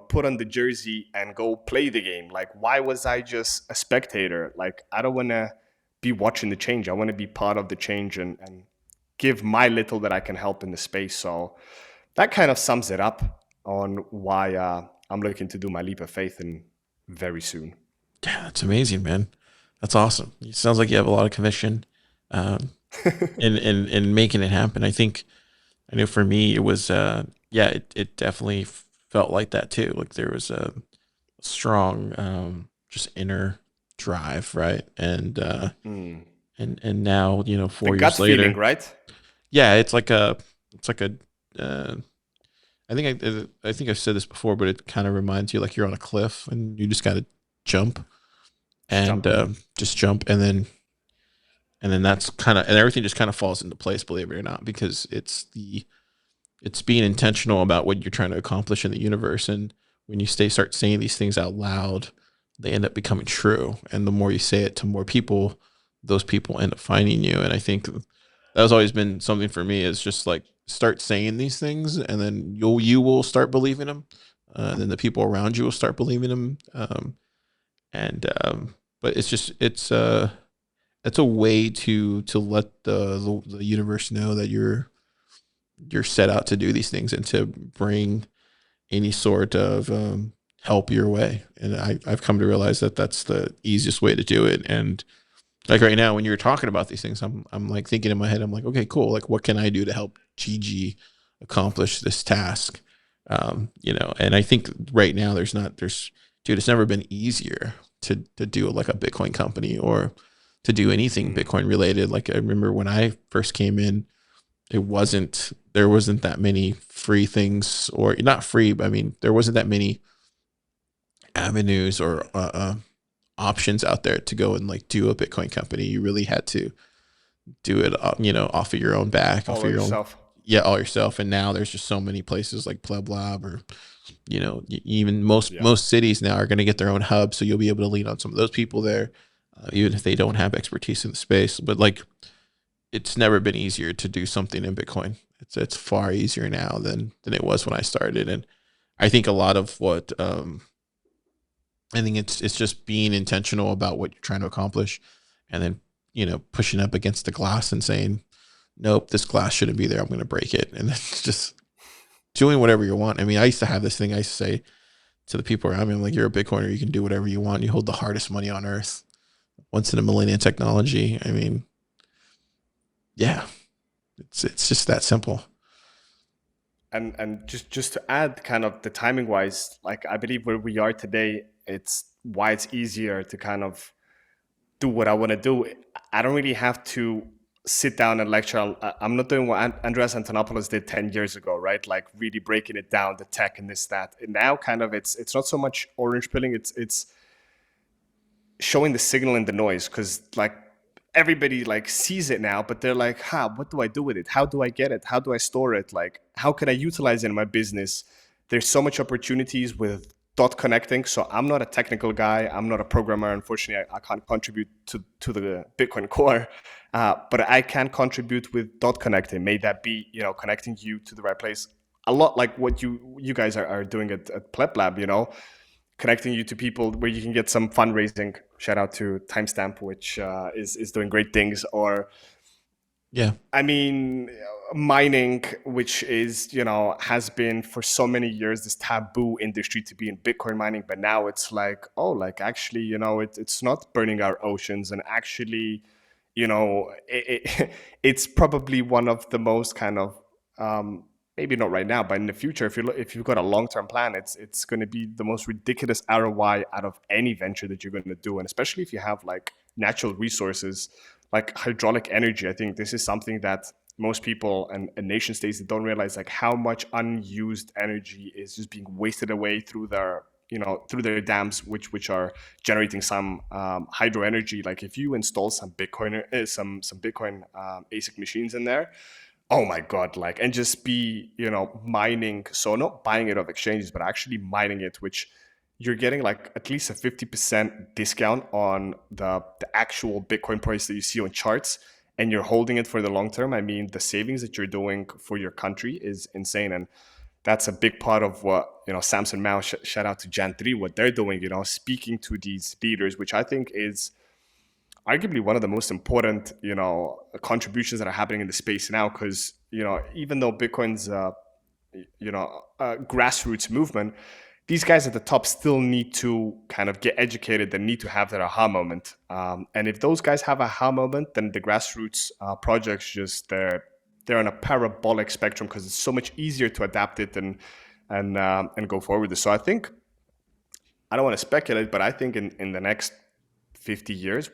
put on the jersey and go play the game? Like, why was I just a spectator? Like, I don't want to be watching the change. I want to be part of the change, and give my little that I can help in the space. So that kind of sums it up on why I'm looking to do my leap of faith in very soon. Yeah, that's amazing, man. That's awesome. It sounds like you have a lot of conviction um, in making it happen. I know for me, it was, yeah, it definitely felt like that too. Like there was a strong, just inner drive, right? Mm. And now, The 4 years gut feeling, later, right? yeah, it's like a, uh, I think I've said this before, but it kind of reminds you like you're on a cliff and you just got to jump Just and jump. just jump, and then that's kind of, and everything just kind of falls into place, believe it or not, because it's being intentional about what you're trying to accomplish in the universe. And when you start saying these things out loud, they end up becoming true. And the more you say it to more people, those people end up finding you. And I think that has always been something for me, is just like start saying these things, and then you will start believing them. Then the people around you will start believing them. And but it's a way to let the universe know that you're set out to do these things and to bring any sort of help your way. And I've come to realize that that's the easiest way to do it. And like right now, when you're talking about these things, I'm like thinking in my head, I'm like, okay, cool. Like, what can I do to help Gigi accomplish this task? And I think right now dude, it's never been easier to do like a Bitcoin company or to do anything Mm. Bitcoin related. Like I remember when I first came in, there wasn't that many free things, or not free, but I mean there wasn't that many avenues or options out there to go and like do a Bitcoin company. You really had to do it, off of your own back, off All of your own, yourself. yeah, all yourself. And now there's just so many places like Pleblab, or even most Yeah. cities now are going to get their own hub, so you'll be able to lean on some of those people there, even if they don't have expertise in the space. But like, it's never been easier to do something in Bitcoin. It's far easier now than it was when I started. And I think a lot of what I think it's just being intentional about what you're trying to accomplish, and then pushing up against the glass and saying, nope, this glass shouldn't be there. I'm going to break it, and it's just doing whatever you want. I mean, I used to have this thing I used to say to the people around me, I'm like, you're a Bitcoiner, you can do whatever you want. You hold the hardest money on earth, once in a millennium technology. I mean, yeah, it's just that simple. And just to add, kind of the timing wise, like I believe where we are today, it's why it's easier to kind of do what I want to do. I don't really have to sit down and lecture. I'm not doing what Andreas Antonopoulos did 10 years ago, right? Like really breaking it down, the tech and this, that. And now kind of it's not so much orange pilling, it's showing the signal in the noise, because like everybody like sees it now, but they're like, what do I do with it? How do I get it? How do I store it? Like, how can I utilize it in my business? There's so much opportunities with dot connecting. So I'm not a technical guy. I'm not a programmer. Unfortunately, I can't contribute to the Bitcoin core, but I can contribute with dot connecting. May that be, connecting you to the right place. A lot like what you guys are doing at Pleb Lab, connecting you to people where you can get some fundraising. Shout out to Timestamp, which is doing great things. Or Yeah. I mean, mining, which is, has been for so many years this taboo industry to be in Bitcoin mining, but now it's like, oh, like actually, it's not burning our oceans, and actually, it's probably one of the most kind of, maybe not right now, but in the future, if you've got a long term plan, it's going to be the most ridiculous ROI out of any venture that you're going to do, and especially if you have like natural resources like hydraulic energy. I think this is something that most people and nation states that don't realize like how much unused energy is just being wasted away through their dams, which are generating some hydro energy. Like if you install some Bitcoin ASIC machines in there, oh my god, like, and just be mining, so not buying it off exchanges but actually mining it, which you're getting like at least a 50% discount on the actual Bitcoin price that you see on charts, and you're holding it for the long term. I mean, the savings that you're doing for your country is insane. And that's a big part of what, Samson Mao, shout out to Jan 3, what they're doing, speaking to these leaders, which I think is arguably one of the most important, contributions that are happening in the space now. Because, even though Bitcoin's, a grassroots movement, these guys at the top still need to kind of get educated. They need to have that aha moment. And if those guys have aha moment, then the grassroots projects they're on a parabolic spectrum, because it's so much easier to adapt it and go forward with this. So I think, I don't want to speculate, but I think in the next 50 years,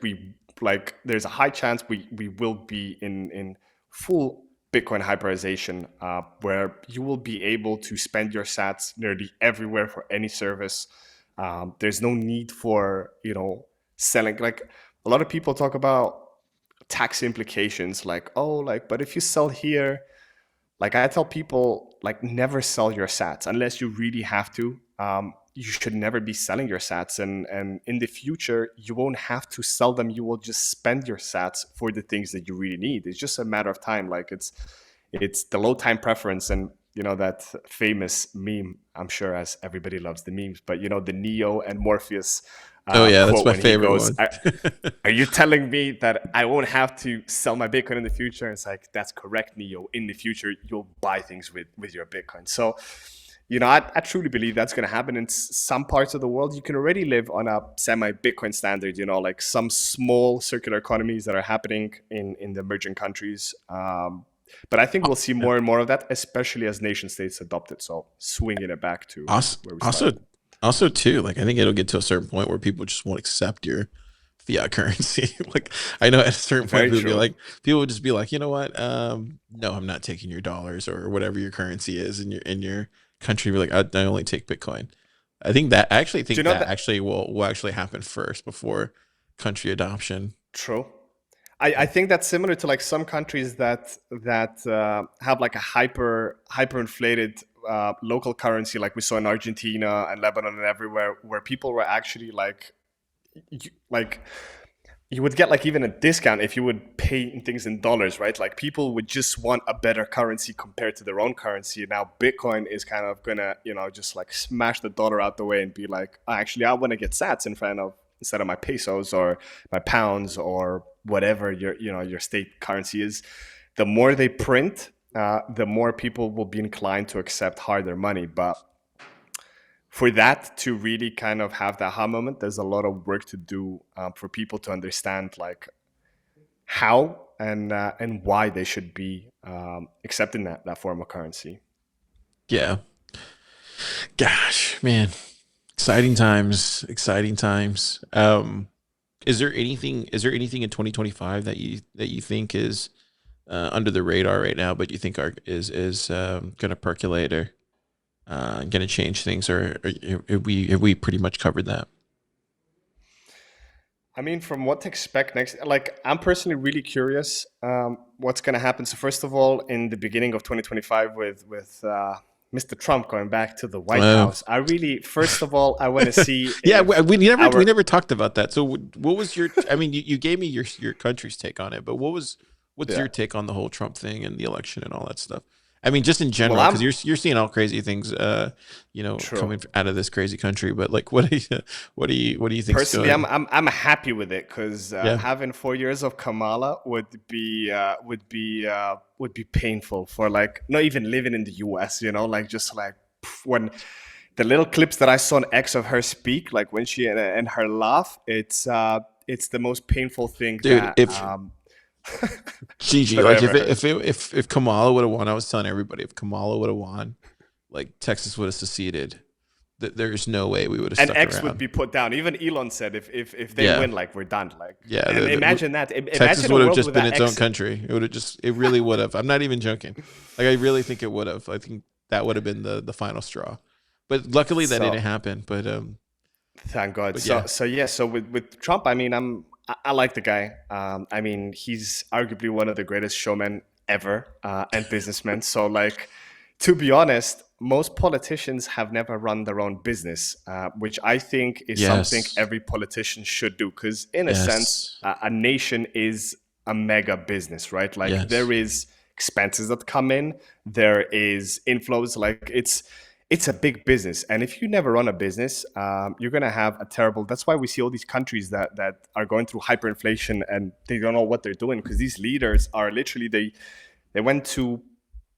there's a high chance we will be in full Bitcoin hyperization, where you will be able to spend your sats nearly everywhere for any service. There's no need for selling. Like, a lot of people talk about tax implications, like, oh, like, but if you sell here, like, I tell people, like, never sell your sats unless you really have to. You should never be selling your sats, and in the future you won't have to sell them. You will just spend your sats for the things that you really need. It's just a matter of time. Like, it's the low time preference. And that famous meme, I'm sure, as everybody loves the memes, but the Neo and Morpheus Oh yeah, that's quote my when he favorite goes, one. are you telling me that I won't have to sell my Bitcoin in the future? And it's like, that's correct, Neo. In the future, you'll buy things with your Bitcoin. So, I truly believe that's going to happen in some parts of the world. You can already live on a semi-Bitcoin standard, like some small circular economies that are happening in the emerging countries. But I think we'll see more and more of that, especially as nation states adopt it. So swinging it back to Also, where we also, started. also too, like I think it'll get to a certain point where people just won't accept your fiat currency. Like I know at a certain point Very true. people would just be like, you know what? No, I'm not taking your dollars or whatever your currency is in your country. Be like, I only take Bitcoin. I actually Do you think know that that? actually will actually happen first before country adoption. True. I think that's similar to like some countries that have like a hyperinflated local currency, like we saw in Argentina and Lebanon and everywhere, where people were actually like you would get like even a discount if you would pay in things in dollars, right? Like people would just want a better currency compared to their own currency. Now Bitcoin is kind of gonna, just like smash the dollar out the way and be like, "Oh, actually, I want to get sats instead of my pesos or my pounds or whatever your state currency is." The more they print, the more people will be inclined to accept harder money. But for that to really kind of have that aha moment, there's a lot of work to do, for people to understand like how and why they should be accepting that form of currency. Yeah. Gosh, man. Exciting times. Exciting times. Is there anything in 2025 that you think is under the radar right now, but you think is going to percolate or going to change things, or have we pretty much covered that? I mean, from what to expect next, like I'm personally really curious, what's going to happen. So first of all, in the beginning of 2025, with Mr. Trump going back to the White Uh, House. I really, first of all, I want to see yeah, if we our never talked about that. So what was your? I mean, you gave me your country's take on it, but what's yeah. your take on the whole Trump thing and the election and all that stuff? I mean, just in Well, general, because I'm you're seeing all crazy things, true. coming out of this crazy country. But like, what do you think's Personally, going? I'm happy with it because Yeah, having 4 years of Kamala would be painful for like not even living in the U.S. You know, like just like when the little clips that I saw on X of her speak, like when she and her laugh, it's the most painful thing dude. that If Gigi, that I like ever heard. if Kamala would have won, I was telling everybody if Kamala would have won, like Texas would have seceded. That there's no way we would have And stuck X would around. be put down. Even Elon said if they Yeah, win, like we're done. Like, yeah. and imagine that. Texas Imagine a would have world just been without its own X. country. It really would have. I'm not even joking. Like I really think it would have. I think that would have been the final straw. But luckily that didn't So happen. thank God. But yeah, So yeah. So with Trump, I mean, I like the guy. I mean, he's arguably one of the greatest showmen ever and businessmen. So like, to be honest, most politicians have never run their own business, which I think is something yes, every politician should do. Because in a sense, yes, a nation is a mega business, right? Like there yes, is expenses that come in, there is inflows. Like it's a big business, and if you never run a business, you're going to have a terrible. That's why we see all these countries that are going through hyperinflation and they don't know what they're doing because these leaders are literally they went to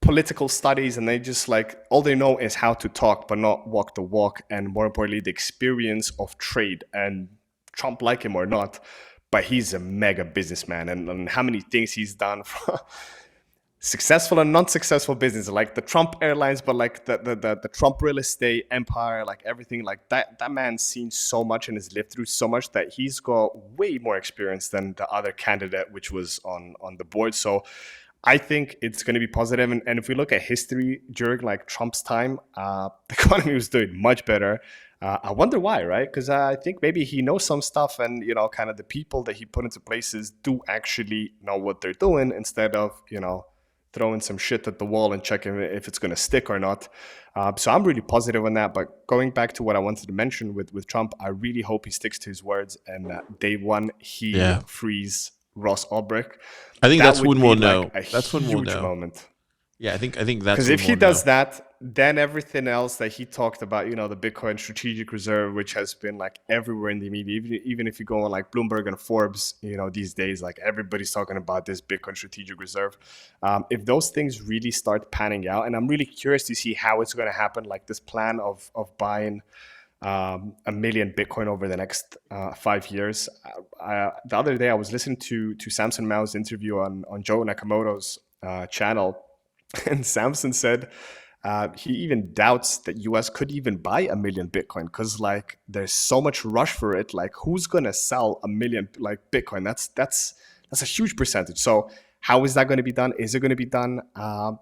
political studies and they just like all they know is how to talk but not walk the walk, and more importantly the experience of trade. And Trump, like him or not, but he's a mega businessman, and how many things he's done for successful and non-successful business, like the Trump Airlines, but like the Trump real estate empire, like everything like that man's seen so much and has lived through so much that he's got way more experience than the other candidate which was on the board. So I think it's going to be positive. And if we look at history during like Trump's time, the economy was doing much better. I wonder why, right? Because I think maybe he knows some stuff, and kind of the people that he put into places do actually know what they're doing, instead of throwing some shit at the wall and checking if it's going to stick or not. So I'm really positive on that. But going back to what I wanted to mention with Trump, I really hope he sticks to his words and day one he yeah. frees Ross Ulbricht. I think That that's would when be we'll like know. a That's when we'll huge know. moment. Yeah, I think that's Because when if we'll he know. does that, then everything else that he talked about, the Bitcoin strategic reserve, which has been like everywhere in the media, even if you go on like Bloomberg and Forbes, these days, like everybody's talking about this Bitcoin strategic reserve. If those things really start panning out, and I'm really curious to see how it's going to happen, like this plan of buying 1 million Bitcoin over the next 5 years. The other day, I was listening to Samson Mao's interview on Joe Nakamoto's channel, and Samson said he even doubts that US could even buy 1 million Bitcoin because like there's so much rush for it. Like who's gonna sell 1 million like Bitcoin? That's a huge percentage. So how is that going to be done? Is it going to be done?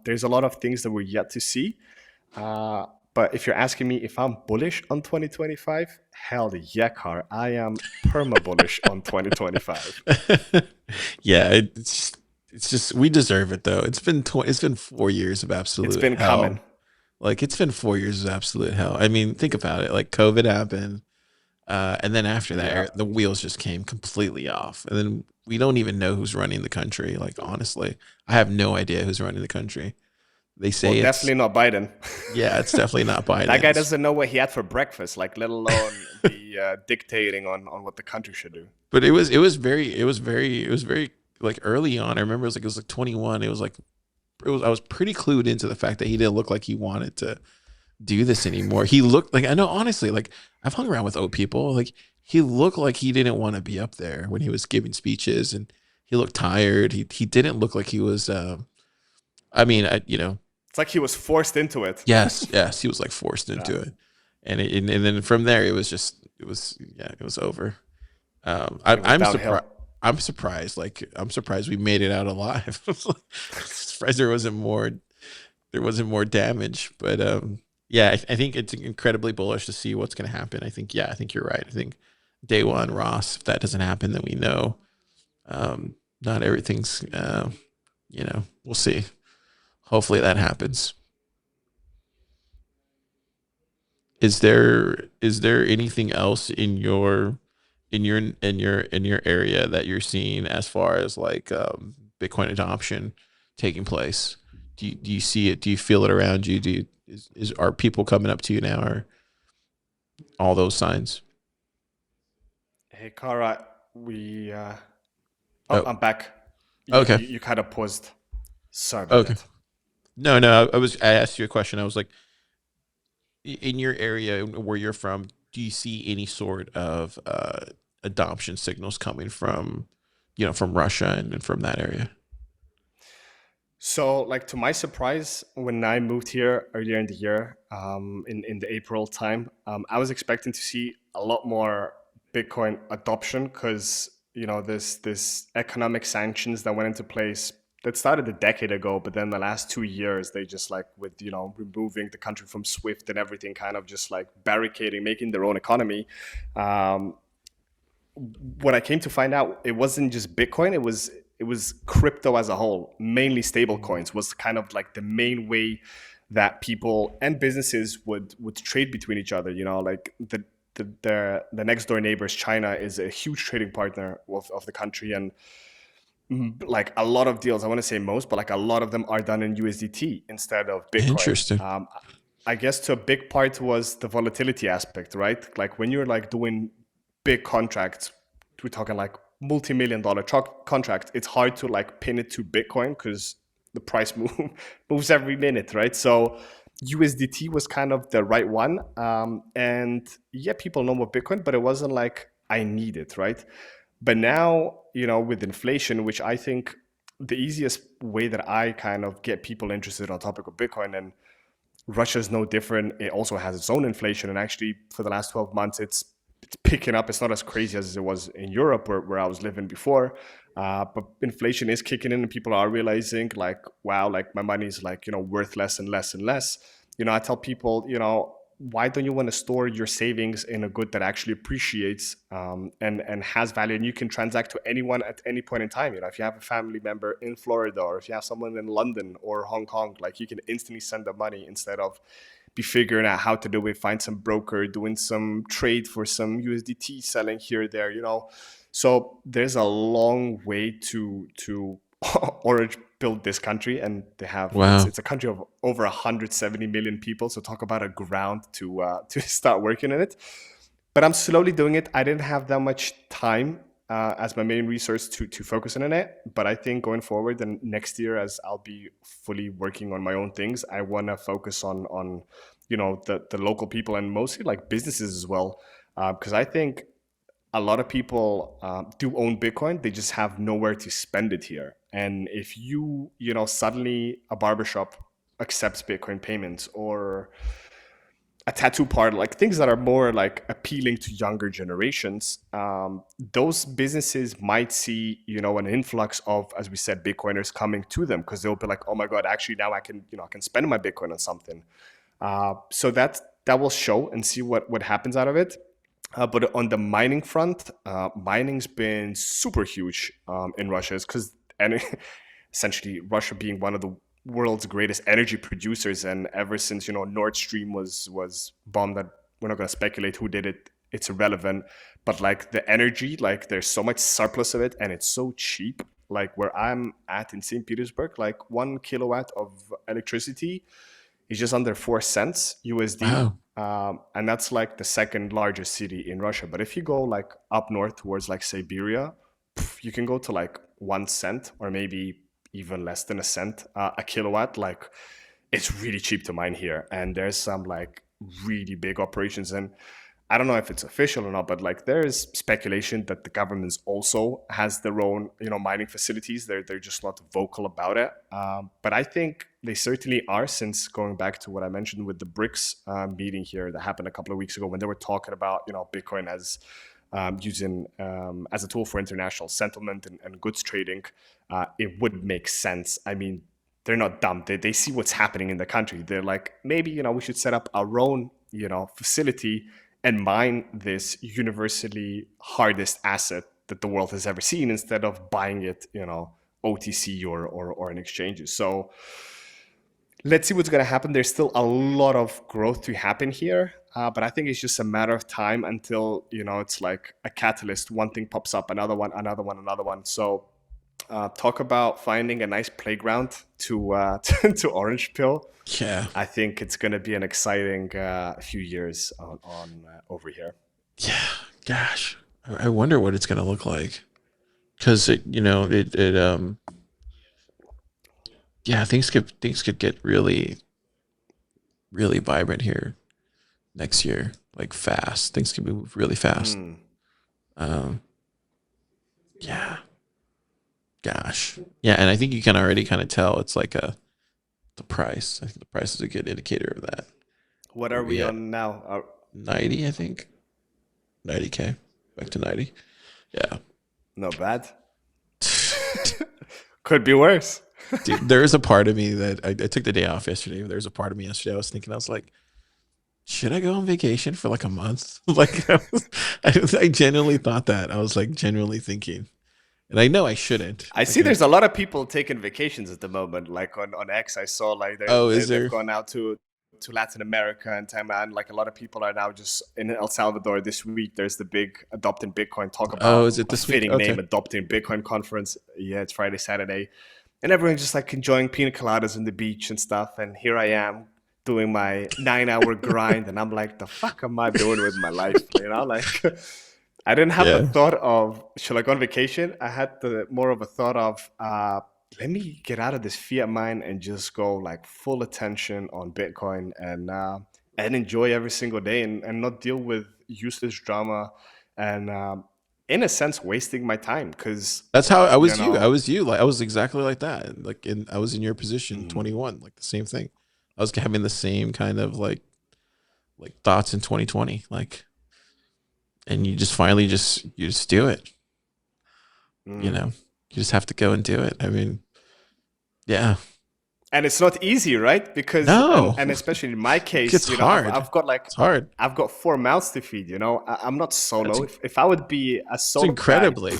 There's a lot of things that we're yet to see. Uh, but if you're asking me if I'm bullish on 2025, hell yeah, car. I am perma bullish on 2025. Yeah, it's just we deserve it though. It's been 4 years of It's absolute been coming. hell. Like it's been 4 years of absolute hell. I mean, think about it. Like COVID happened, and then after that, Yeah. the wheels just came completely off, and then we don't even know who's running the country. Like honestly, I have no idea who's running the country. They Well, say it's definitely not Biden. yeah, it's definitely not That guy Biden's. doesn't know what he had for breakfast, like let alone be dictating on what the country should do. But it was very like early on. I remember it was like 21. I was pretty clued into the fact that he didn't look like he wanted to do this anymore. He looked like I know honestly, like I've hung around with old people. Like he looked like he didn't want to be up there when he was giving speeches, and he looked tired. He didn't look like he was. I mean, It's like he was forced into it. yes, he was like forced Yeah, into it, and then from there it was over. it was I'm downhill. surprised. I'm surprised we made it out alive. Surprised there wasn't more damage. But yeah, I think it's incredibly bullish to see what's going to happen. I think you're right. I think day one, Ross. If that doesn't happen, then we know not everything's. We'll see. Hopefully that happens. is there anything else in your area that you're seeing as far as like Bitcoin adoption taking place? Do you see it? Do you feel it around you? Are people coming up to you now, or all those signs? Hey, Kara, we. Oh, Oh, I'm back. okay, You kind of paused. Sorry about okay. that. No, no. I asked you a question. I was like, in your area where you're from, do you see any sort of adoption signals coming from Russia and from that area? So, like to my surprise, when I moved here earlier in the year, in the April time, I was expecting to see a lot more Bitcoin adoption because this economic sanctions that went into place that started a decade ago, but then the last 2 years they just like with removing the country from SWIFT and everything, kind of just like barricading, making their own economy. Um, what I came to find out, it wasn't just Bitcoin. It was crypto as a whole. Mainly stable Mm. coins was kind of like the main way that people and businesses would trade between each other. Like the next door neighbors, China is a huge trading partner of the country, and like a lot of deals, I want to say most, but like a lot of them are done in USDT instead of Bitcoin. Interesting. I guess to a big part was the volatility aspect, right? Like when you're like doing big contracts, we're talking like multi-million dollar contract, it's hard to like pin it to Bitcoin because the price moves every minute, right? So USDT was kind of the right one. And yeah, people know about Bitcoin, but it wasn't like I need it, right? But now, with inflation, which I think the easiest way that I kind of get people interested on topic of Bitcoin, and Russia is no different. It also has its own inflation, and actually, for the last 12 months, it's picking up. It's not as crazy as it was in Europe, where I was living before. But inflation is kicking in, and people are realizing, like, wow, like my money is like worth less and less and less. I tell people, why don't you want to store your savings in a good that actually appreciates and has value, and you can transact to anyone at any point in time. If you have a family member in Florida, or if you have someone in London or Hong Kong, like you can instantly send them money instead of be figuring out how to do it, find some broker, doing some trade for some USDT, selling here or there. So there's a long way to or build this country, and they have it's Wow. it's a country of over 170 million people. So talk about a ground to to start working in it. But I'm slowly doing it. I didn't have that much time as my main resource to focus on it. But I think going forward and next year, as I'll be fully working on my own things, I want to focus on the local people and mostly like businesses as well, because I think a lot of people do own Bitcoin. They just have nowhere to spend it here. And if suddenly a barbershop accepts Bitcoin payments, or a tattoo parlor, like things that are more like appealing to younger generations, those businesses might see, an influx of, as we said, Bitcoiners coming to them because they'll be like, oh my God, actually now I can spend my Bitcoin on something. So that will show and see what happens out of it. But on the mining front, mining's been super huge in Russia, because and essentially Russia being one of the world's greatest energy producers, and ever since Nord Stream was bombed, that we're not going to speculate who did it. It's irrelevant. But like the energy, like there's so much surplus of it, and it's so cheap. Like where I'm at in St. Petersburg, like 1 kilowatt of electricity is just under 4 cents USD. Wow. And that's like the second largest city in Russia. But if you go like up north towards like Siberia, you can go to like 1 cent or maybe even less than a cent a kilowatt. Like it's really cheap to mine here. And there's some like really big operations. And I don't know if it's official or not, but like there is speculation that the government also has their own, mining facilities. They're just not vocal about it. But I think they certainly are, since going back to what I mentioned with the BRICS meeting here that happened a couple of weeks ago, when they were talking about, Bitcoin as using as a tool for international settlement and goods trading, it would make sense. I mean, they're not dumb. They see what's happening in the country. They're like, maybe, we should set up our own, facility and mine this universally hardest asset that the world has ever seen, instead of buying it, OTC or in exchanges. So let's see what's going to happen. There's still a lot of growth to happen here. but I think it's just a matter of time until it's like a catalyst. One thing pops up, another one, another one, another one. So talk about finding a nice playground to to orange pill. Yeah. I think it's going to be an exciting few years on over here. Yeah. Gosh. I wonder what it's gonna look like. Because yeah, things could get really vibrant here next year. Like fast. Things can move really fast. Mm. Um yeah. Gosh. Yeah, and I think you can already kind of tell it's like the price. I think the price is a good indicator of that. What What are are we we at? on now? 90, I think. 90K. Back to 90. Yeah. Not bad. Could be worse. Dude, there is a part of me that I took the day off yesterday. There's a part of me yesterday. I was thinking, I was like, should I go on vacation for like a month? Like, I genuinely thought that. I was like, genuinely thinking, and I know I shouldn't. I Like, see there's a lot of people taking vacations at the moment. Like on X, I saw like oh, is they've there? gone out to Latin America and Thailand. Like a lot of people are now just in El Salvador this week. There's the big Adopting Bitcoin, talk Oh, about is it a this week? fitting Okay. name, Adopting Bitcoin conference. Yeah, it's Friday, Saturday. And everyone's just like enjoying pina coladas on the beach and stuff. And here I am doing my 9 hour grind. And I'm like, the fuck am I doing with my life? Like I didn't have the Yeah. thought of should I go on vacation. I had the more of a thought of let me get out of this fiat mind and just go like full attention on Bitcoin and enjoy every single day and not deal with useless drama and in a sense wasting my time because That's how I you was you. I know was you. Like I was exactly like that. Like I was in your position, mm, 21, like the same thing. I was having the same kind of like thoughts in 2020. Like, and you just finally you just do it. You mm. know, you just have to go and do it. I mean, yeah. And it's not easy, right? Because No, and especially in my case, it's hard. I've got like It's hard. I've got four mouths to feed. I'm not It's solo. If I would be a it's solo guy, incredibly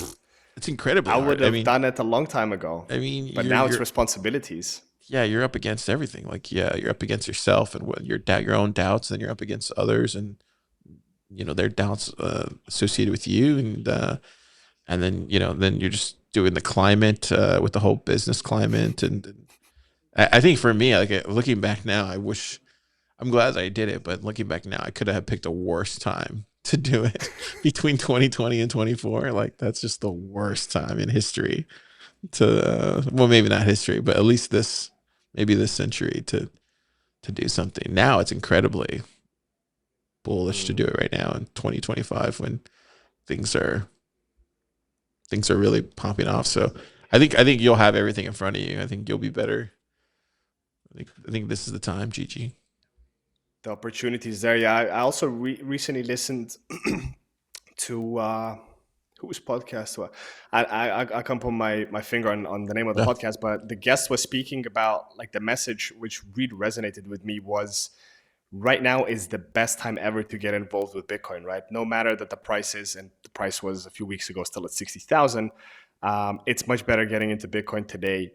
it's incredibly I would hard. have done it a long time ago. I mean, But now it's responsibilities. yeah, you're up against everything. Like, yeah, you're up against yourself and what your own doubts, and you're up against others, and their doubts associated with you, and then then you're just doing the climate with the whole business climate, and I think for me, like looking back now, I'm glad that I did it, but looking back now, I could have picked a worse time to do it between 2020 and 24. Like that's just the worst time in history to well, maybe not history, but at least maybe this century to do something. Now it's incredibly bullish to do Mm. it right now in 2025 when things are things are really popping off. So I think you'll have everything in front of you. I think you'll be better. I think this is the time, Gigi. The opportunities there. Yeah, I also recently listened to whose podcast was I can't put my finger on the name of the Yeah. podcast, but the guest was speaking about like the message which really resonated with me was right now is the best time ever to get involved with Bitcoin, right? No matter that the price is, and the price was a few weeks ago still at 60,000, it's much better getting into Bitcoin today,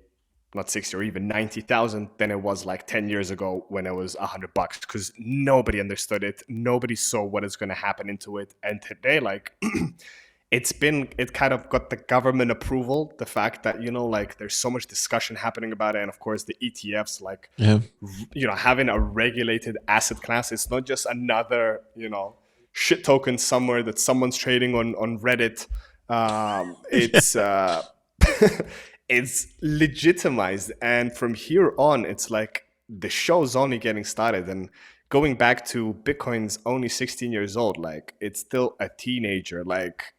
not 60 or even 90,000 than it was like 10 years ago when it was $100 because nobody understood it. Nobody saw what is going to happen into it. And today, like, it kind of got the government approval, the fact that like there's so much discussion happening about it, and of course the ETFs, like Yeah. having a regulated asset class. It's not just another shit token somewhere that someone's trading on Reddit. It's it's legitimized, and from here on it's like the show's only getting started. And going back to Bitcoin's only 16 years old, like it's still a teenager. Like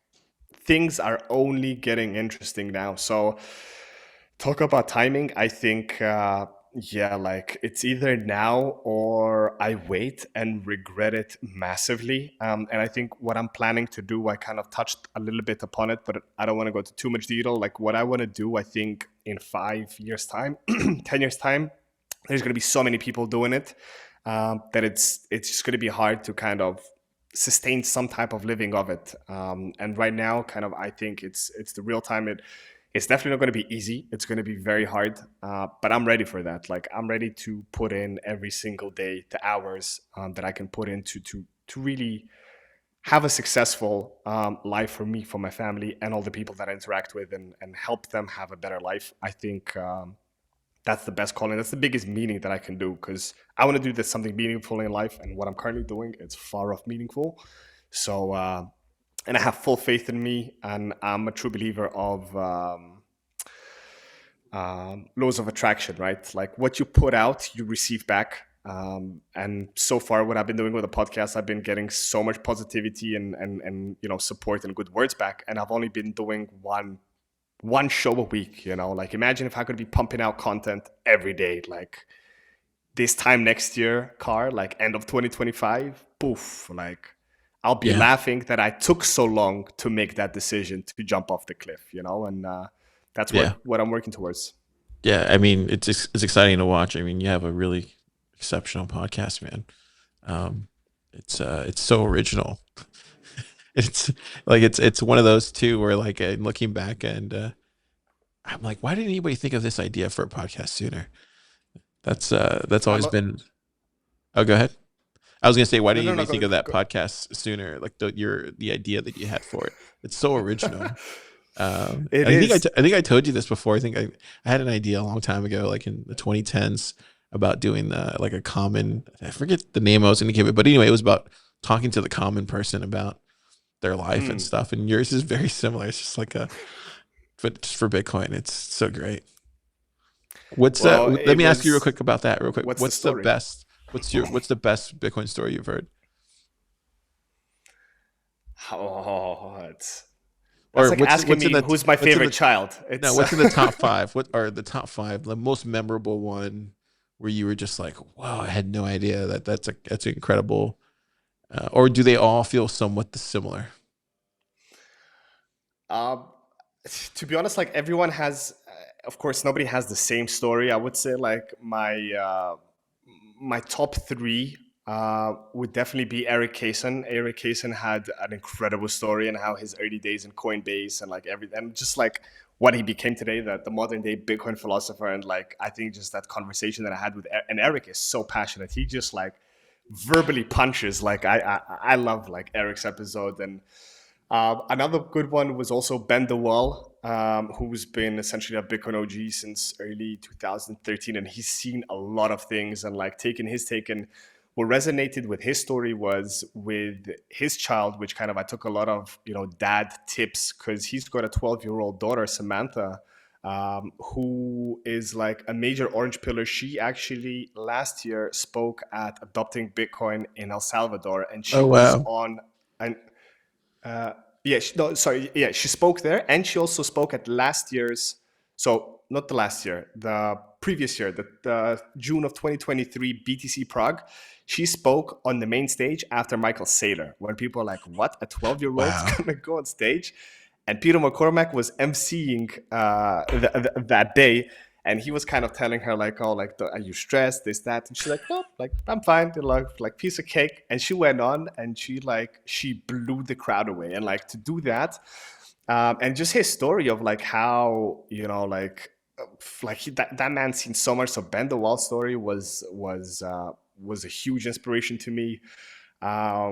things are only getting interesting now. So talk about timing. I think, yeah, like it's either now or I wait and regret it massively. And I think what I'm planning to do, I kind of touched a little bit upon it, but I don't want to go into too much detail. Like what I want to do, I think in 5 years' time, 10 years' time, there's going to be so many people doing it that it's just going to be hard to kind of sustain some type of living of it. And right now, kind of, I think it's the real time. It's definitely not going to be easy. It's going to be very hard, but I'm ready for that. Like I'm ready to put in every single day the hours that I can put into to really have a successful life for me, for my family, and all the people that I interact with, and help them have a better life. I think that's the best calling. That's the biggest meaning that I can do, because I want to do this something meaningful in life, and what I'm currently doing, it's far off meaningful. So, and I have full faith in me, and I'm a true believer of laws of attraction, right? Like what you put out, you receive back. And so far, what I've been doing with the podcast, I've been getting so much positivity and support and good words back. And I've only been doing one show a week. Like imagine if I could be pumping out content every day, like this time next year, like end of 2025, poof, like I'll be Yeah, laughing that I took so long to make that decision to jump off the cliff, and that's yeah, what I'm working towards. yeah. I mean, it's exciting to watch. I mean, you have a really exceptional podcast, man. Um, it's so original. It's like it's one of those too where like looking back and I'm like, why didn't anybody think of this idea for a podcast sooner? That's I'm always not, been. Oh, go ahead. I was gonna say, why no, didn't no, no, anybody go, think of that go. podcast sooner? Like the idea that you had for it. It's so original. It I think is. I think I told you this before. I had an idea a long time ago, like in the 2010s, about doing like a common. I forget the name I was going to give it, but anyway, it was about talking to the common person about their life and Mm. stuff. And yours is very similar. It's just like but just for Bitcoin, it's so great. What's Well, Let it me ask you real was. quick about that, real quick. What's the What's the story? best? What's the best Bitcoin story you've heard? Oh, that's Or like asking what's in me the who's my what's in favorite the child. no, It's what's in the top five? What are the top five? The most memorable one where you were just like, wow, I had no idea that's incredible. Or do they all feel somewhat similar? um, to be honest, like everyone has. Of course, nobody has the same story. I would say like my top three would definitely be Eric Kaysen. Eric Kaysen had an incredible story and how his early days in Coinbase and like everything, and just like what he became today, the modern day Bitcoin philosopher. And like, I think just that conversation that I had with and Eric is so passionate. He just like verbally punches. Like I love like Eric's episode. And another good one was also Ben DeWall, who's been essentially a Bitcoin OG since early 2013, and he's seen a lot of things and like taken his take. And what resonated with his story was with his child, which kind of I took a lot of dad tips, because he's got a 12-year-old daughter, Samantha, who is like a major orange pillar. She actually last year spoke at Adopting Bitcoin in El Salvador, and she Oh was wow. on an uh, yeah, no, sorry. Yeah, she spoke there, and she also spoke at last year's. So not the last year, the previous year, the June of 2023 BTC Prague. She spoke on the main stage after Michael Saylor, when people are like, "What? A 12-year-old's Wow. gonna go on stage?" And Peter McCormack was emceeing that day, and he was kind of telling her like, "Oh, like, are you stressed? This, that?" And she's like, "No, like I'm fine. Like piece of cake." And she went on, and she blew the crowd away. And like to do that, and just his story of like how that man seen so much. So Ben the Wall story was a huge inspiration to me. I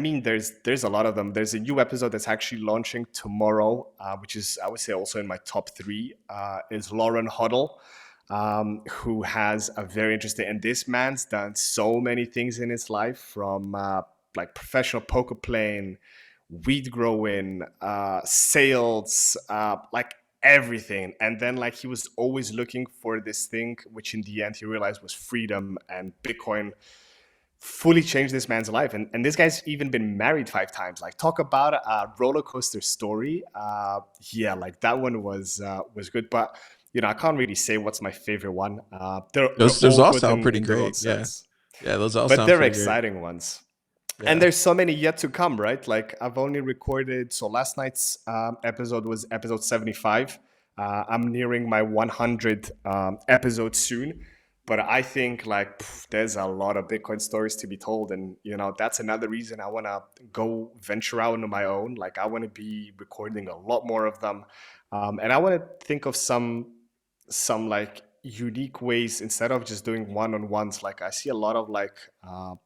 mean, there's a lot of them. There's a new episode that's actually launching tomorrow, which is, I would say, also in my top three. Is Lauren Huddle, who has a very interesting. And this man's done so many things in his life, from like professional poker playing, weed growing, sales, like everything. And then like he was always looking for this thing, which in the end he realized was freedom, and Bitcoin fully changed this man's life. And this guy's even been married 5 times. Like, talk about a roller coaster story. Yeah, like that one was good. But I can't really say what's my favorite one. They're Those all all good sound pretty in their own great. Yeah. sense, Yeah, those all but sound they're pretty great. exciting ones. And Yeah. there's so many yet to come, right? Like, I've only recorded, so last night's episode was episode 75. I'm nearing my 100 episode soon. But I think like there's a lot of Bitcoin stories to be told. And that's another reason I want to go venture out on my own. Like, I want to be recording a lot more of them. And I want to think of some like unique ways instead of just doing one-on-ones. Like I see a lot of like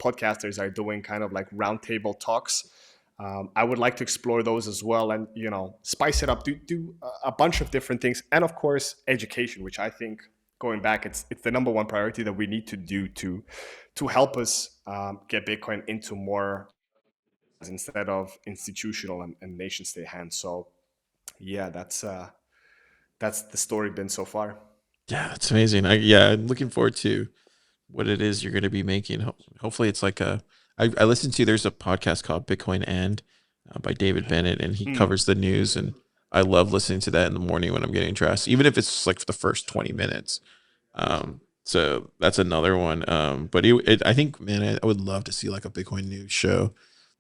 podcasters are doing kind of like roundtable talks. I would like to explore those as well, and spice it up, do a bunch of different things, and of course education, which I think, going back, it's the number one priority that we need to do to help us get Bitcoin into more instead of institutional and nation state hands. So yeah, that's the story been so far. Yeah, it's amazing. Yeah, I'm looking forward to what it is you're going to be making. Hopefully, it's like I listened to. There's a podcast called Bitcoin and by David Bennett, and he Mm, covers the news. And I love listening to that in the morning when I'm getting dressed, even if it's like the first 20 minutes. So that's another one. But I think, man, I would love to see like a Bitcoin news show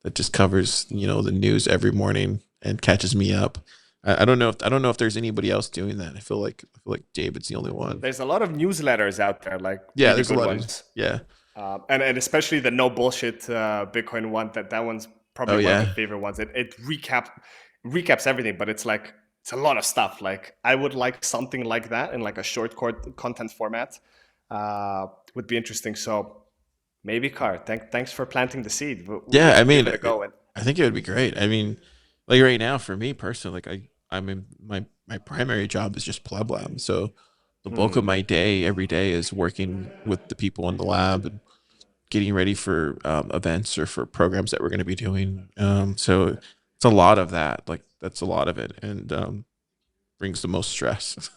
that just covers, the news every morning and catches me up. I don't know if there's anybody else doing that. I feel like David's the only one. there's a lot of newsletters out there, like Yeah, really there's a good lot of, ones. yeah. And especially the no bullshit Bitcoin one. That one's Oh probably one of my yeah. favorite ones. It recaps everything, but it's a lot of stuff. Like I would like something like that in like a short content format. Would be interesting. So maybe, Car. Thanks for planting the seed. We Yeah, I should give mean, it a go. And I think it would be great. I mean, like right now for me personally, like I'm in my primary job is just pleb lab. So the bulk of hmm, my day every day is working with the people in the lab and getting ready for events or for programs that we're going to be doing. So it's a lot of that. Like that's a lot of it, and brings the most stress.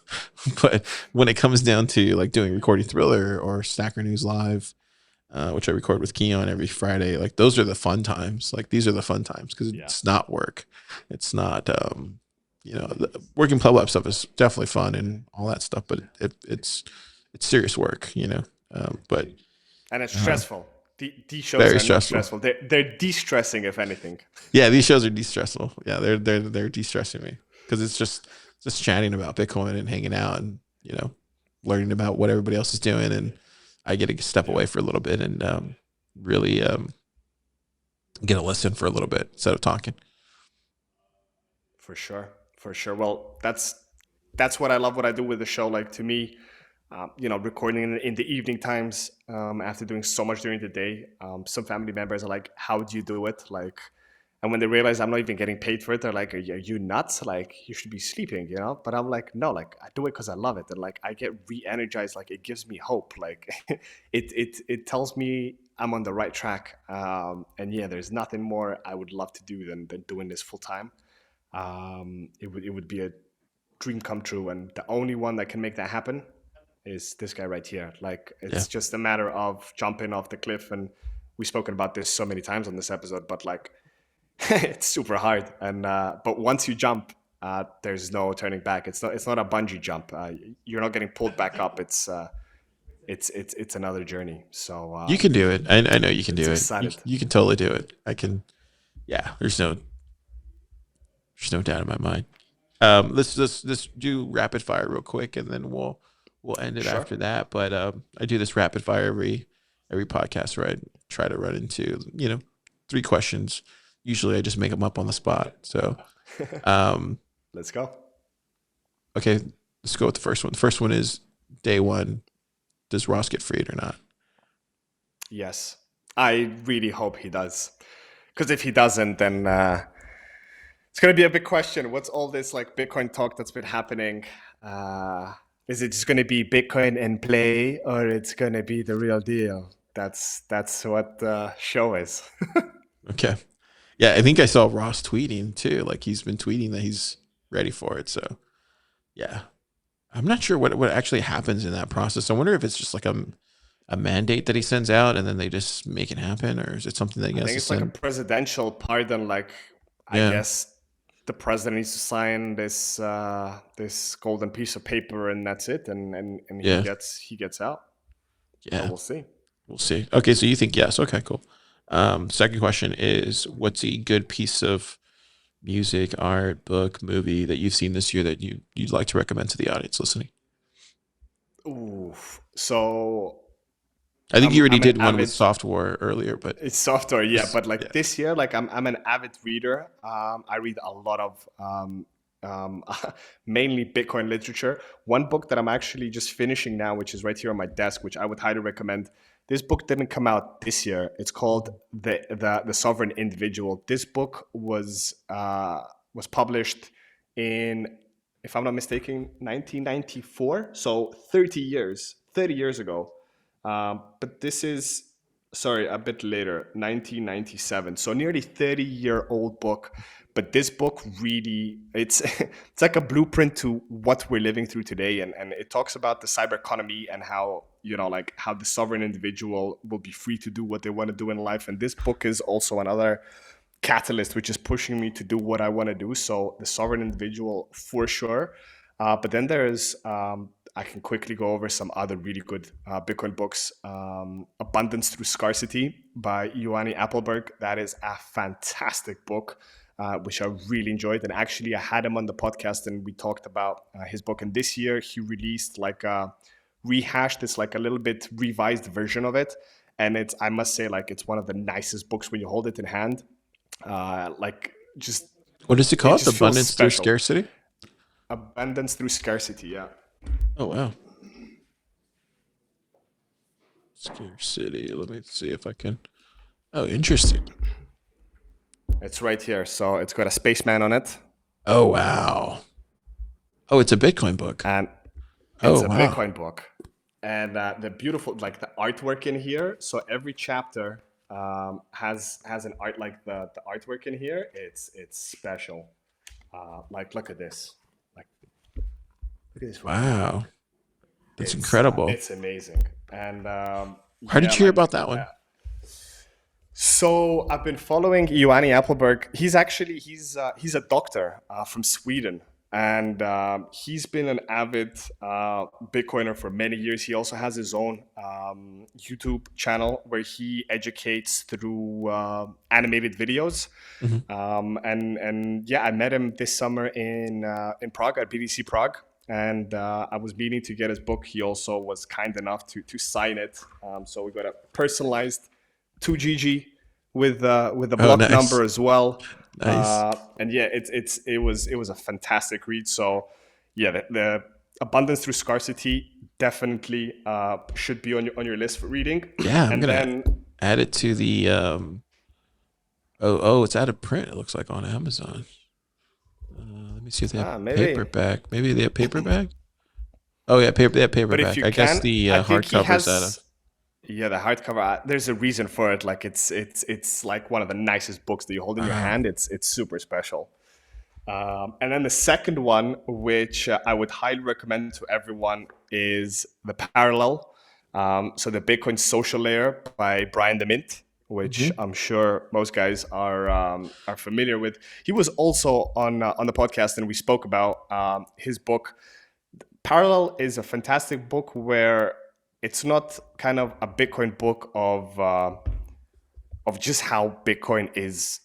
But when it comes down to like doing Recording Thriller or Stacker News Live, which I record with Keon every Friday. Like those are the fun times. Like these are the fun times because yeah, it's not work. It's not, the working pub lab stuff is definitely fun and all that stuff, but it's serious work, but and it's uh, stressful. These shows very are not stressful. stressful. They're de-stressing, if anything. Yeah, these shows are de-stressful. Yeah, they're de-stressing me because it's just chatting about Bitcoin and hanging out and learning about what everybody else is doing, and I get to step Yeah, away for a little bit and really get a listen for a little bit instead of talking. for sure, for sure. Well, that's what I love. What I do with the show, like to me, recording in the evening times after doing so much during the day. Some family members are like, "How do you do it?" Like, and when they realize I'm not even getting paid for it, they're like, are you nuts? Like, you should be sleeping, you know?" But I'm like, no, like I do it because I love it, and like I get re-energized. Like it gives me hope. Like it tells me I'm on the right track. And yeah, there's nothing more I would love to do than doing this full time. It would be a dream come true, and the only one that can make that happen is this guy right here. Like Yeah, it's just a matter of jumping off the cliff, and we've spoken about this so many times on this episode, but like it's super hard. And but once you jump, there's no turning back. It's not a bungee jump. You're not getting pulled back up. It's another journey. So you can do it. I know you can it's do it. You excited. you can totally do it. I can. Yeah, there's no doubt in my mind. Let's do rapid fire real quick, and then we'll end it Sure. after that. But I do this rapid fire every podcast where I try to run into 3 questions. Usually, I just make them up on the spot. So, um, Let's go. okay, let's go with the first one. The first one is day one. Does Ross get freed or not? Yes, I really hope he does. Because if he doesn't, then it's going to be a big question. What's all this like Bitcoin talk that's been happening? Uh, is it just going to be Bitcoin in play, or it's going to be the real deal? That's what the show is. Okay. Yeah, I think I saw Ross tweeting too. Like he's been tweeting that he's ready for it. So yeah, I'm not sure what actually happens in that process. I wonder if it's just like a mandate that he sends out and then they just make it happen, or is it something that he I has think to it's like a send? presidential pardon. Like I Yeah, guess the president needs to sign this golden piece of paper, and that's it. And he yeah, gets out. But yeah. we'll see. We'll see. Okay, so you think yes? Okay, cool. Second question is, what's a good piece of music, art, book, movie that you've seen this year that you'd like to recommend to the audience listening? Ooh, so I think you already I'm an did one with avid. software earlier, but It's software, yeah. this, But like yeah, this year, like I'm an avid reader. I read a lot of um, mainly Bitcoin literature. One book that I'm actually just finishing now, which is right here on my desk, which I would highly recommend. This book didn't come out this year. It's called the Sovereign Individual. This book was published in, if I'm not mistaken, 1994. So 30 years ago. But this is, sorry, a bit later, 1997. So nearly 30-year-old book. But this book really, it's it's like a blueprint to what we're living through today, and it talks about the cyber economy and how, like how the sovereign individual will be free to do what they want to do in life. And this book is also another catalyst which is pushing me to do what I want to do. So the sovereign individual for sure. But then there's, I can quickly go over some other really good Bitcoin books. Abundance Through Scarcity by Ioanni Appelberg. That is a fantastic book, which I really enjoyed. And actually, I had him on the podcast and we talked about his book. And this year he released like a rehashed, it's like a little bit revised version of it. And it's, I must say, like it's one of the nicest books when you hold it in hand. Like just, What is it it called? just feels Abundance through special. scarcity? Abundance Through Scarcity. Yeah. Oh, wow. Scarcity. Let me see if I can. Oh, interesting. It's right here. So it's got a spaceman on it, Oh, wow. Oh, it's a Bitcoin book. and it's Oh, a wow. Bitcoin book. And the beautiful, like the artwork in here. So every chapter has an art, like the artwork in here. It's special. Like look at this. Like look at this right here. Wow. That's incredible. It's amazing. And How did yeah, you hear like about that one? so I've been following Ioanni Appelberg. He's actually he's a doctor from Sweden, and he's been an avid Bitcoiner for many years. He also has his own YouTube channel where he educates through animated videos. And yeah, I met him this summer in Prague at BDC Prague. And I was meaning to get his book. He also was kind enough to sign it. So we got a personalized 2GG with a Oh, block nice. number as well. Nice. And yeah, it was a fantastic read. So yeah, the Abundance Through Scarcity definitely should be on your list for reading. Yeah, I'm And gonna then add it to the oh, it's out of print, it looks like on Amazon. Let me see if they have maybe. paperback. Maybe they have paperback? Oh yeah, they have But if paperback. you I guess can, the I think he hardcover's out of. has. Yeah, the hardcover. There's a reason for it. Like it's like one of the nicest books that you hold in your Wow. hand. It's super special. And then the second one, which I would highly recommend to everyone, is The Parallel. So the Bitcoin Social Layer by Brian the Mint, which Mhm. I'm sure most guys are familiar with. He was also on the podcast, and we spoke about his book. Parallel is a fantastic book where it's not kind of a Bitcoin book of just how Bitcoin is,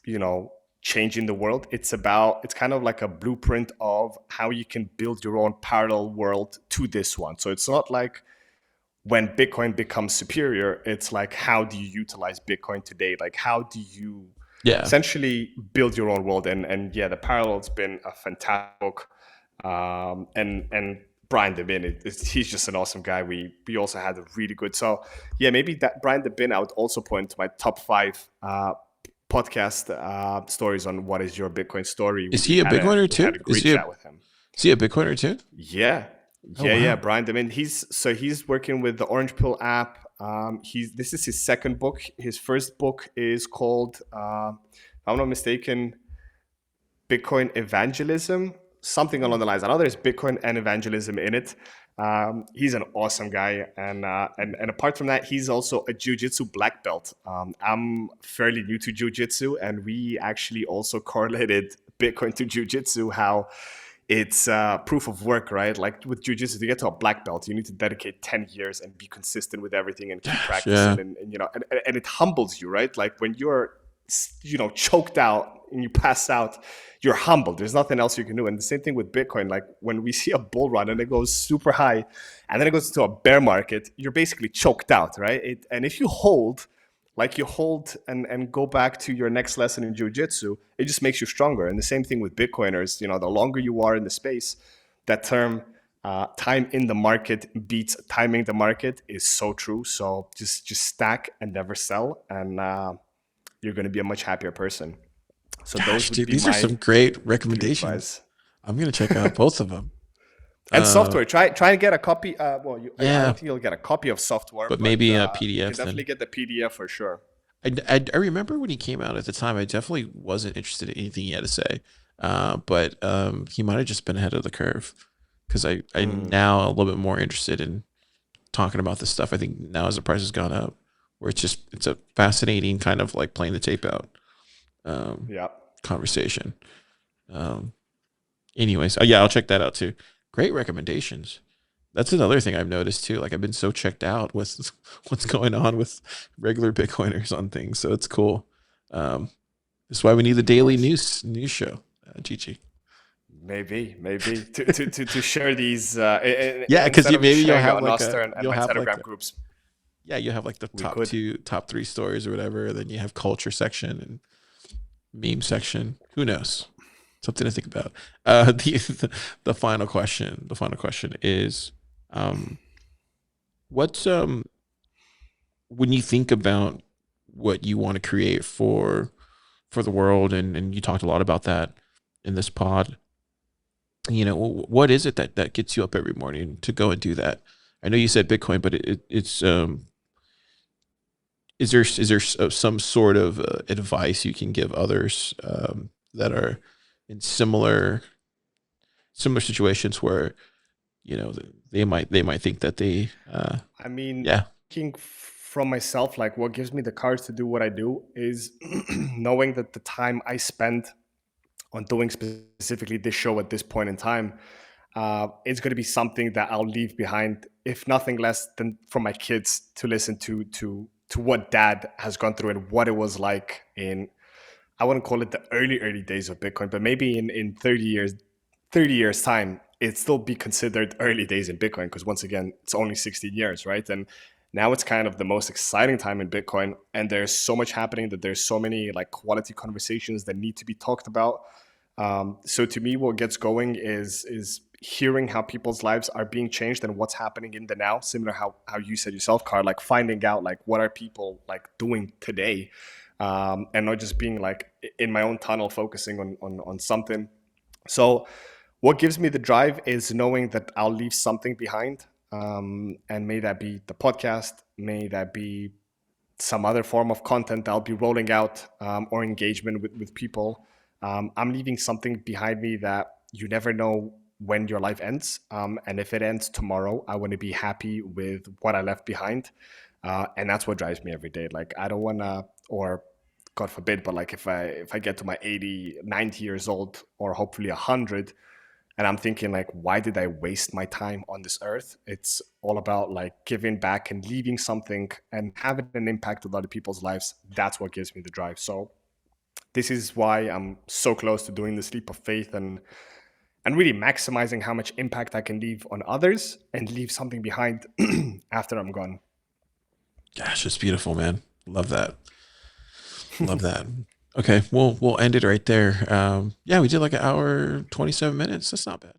changing the world. It's kind of like a blueprint of how you can build your own parallel world to this one. So it's not like when Bitcoin becomes superior, it's like how do you utilize Bitcoin today? Like how do you Yeah. essentially build your own world? And yeah, the Parallel's been a fantastic book. And Brian Debin, he's just an awesome guy. We also had a really good. So yeah, maybe that Brian Debin I would also point to my top 5 podcast stories on what is your Bitcoin story. Is he a Bitcoiner We had too? a great chat with him. Is he a Bitcoiner too? Yeah, Oh yeah. wow. Brian Debin. He's working with the Orange Pill app. This is his second book. His first book is called, if I'm not mistaken, Bitcoin Evangelism, something along the lines. I know there's Bitcoin and evangelism in it. He's an awesome guy, and apart from that, he's also a jiu-jitsu black belt. I'm fairly new to jiu-jitsu, and we actually also correlated Bitcoin to jiu-jitsu. How it's proof of work, right? Like with jiu-jitsu, to get to a black belt, you need to dedicate 10 years and be consistent with everything and keep Gosh, practicing, yeah. and it humbles you, right? Like when you're choked out and you pass out, you're humbled. There's nothing else you can do. And the same thing with Bitcoin. Like when we see a bull run and it goes super high and then it goes to a bear market, you're basically choked out, right? And if you hold like you hold and go back to your next lesson in jiu-jitsu, it just makes you stronger. And the same thing with Bitcoiners. You know, the longer you are in the space, that term, time in the market beats timing the market, is so true. So just stack and never sell, and you're going to be a much happier person. So those Gosh, would dude, be these are my some great three recommendations. advice. I'm gonna check out both of them. And Uh, software, try and get a copy. Well, I yeah, don't think you'll get a copy of software, but but maybe you can PDFs definitely then. get the PDF for sure. I remember when he came out at the time, I definitely wasn't interested in anything he had to say. But he might have just been ahead of the curve because I'm Mm, now a little bit more interested in talking about this stuff. I think now as the price has gone up, where it's a fascinating kind of like playing the tape out um, yeah. conversation. Um, anyways, yeah, I'll check that out too. Great recommendations. That's another thing I've noticed too. Like I've been so checked out with what's going on with regular Bitcoiners on things. So it's cool. Um, that's why we need the daily Nice. news show, Gigi. Maybe to share these Yeah, because instead you of just maybe sharing it on Nostr and you'll my have like Telegram groups. yeah, you have like the We could. top three stories or whatever. Then you have culture section and meme section. Who knows? Something to think about. The final question. The final question is, um, what's when you think about what you want to create for the world, and you talked a lot about that in this pod. You know, what is it that gets you up every morning to go and do that? I know you said Bitcoin, but it's is there some sort of advice you can give others that are in similar situations where you know they might think that they I mean, yeah. thinking from myself, like what gives me the courage to do what I do is knowing that the time I spend on doing specifically this show at this point in time, it's going to be something that I'll leave behind, if nothing less than for my kids to listen to what Dad has gone through and what it was like in, I wouldn't call it the early days of Bitcoin, but maybe in 30 years time, it'd still be considered early days in Bitcoin because once again, it's only 16 years, right? And now it's kind of the most exciting time in Bitcoin, and there's so much happening that there's so many like quality conversations that need to be talked about. So to me, what gets going is hearing how people's lives are being changed and what's happening in the now. Similar how you said yourself, Carl, like finding out like what are people like doing today, and not just being like in my own tunnel focusing on something. So what gives me the drive is knowing that I'll leave something behind, and may that be the podcast, may that be some other form of content I'll be rolling out, or engagement with people. I'm leaving something behind me that you never know when your life ends. And if it ends tomorrow, I want to be happy with what I left behind. And that's what drives me every day. Like I don't want to, or God forbid, but like if I get to my 80, 90 years old, or hopefully 100, and I'm thinking like, why did I waste my time on this earth? It's all about like giving back and leaving something and having an impact on other people's lives. That's what gives me the drive. So this is why I'm so close to doing this leap of faith, and really maximizing how much impact I can leave on others and leave something behind after I'm gone. Gosh, it's beautiful, man. Love that. Love that. Okay, we'll end it right there. Yeah, we did like an hour 27 minutes. That's not bad.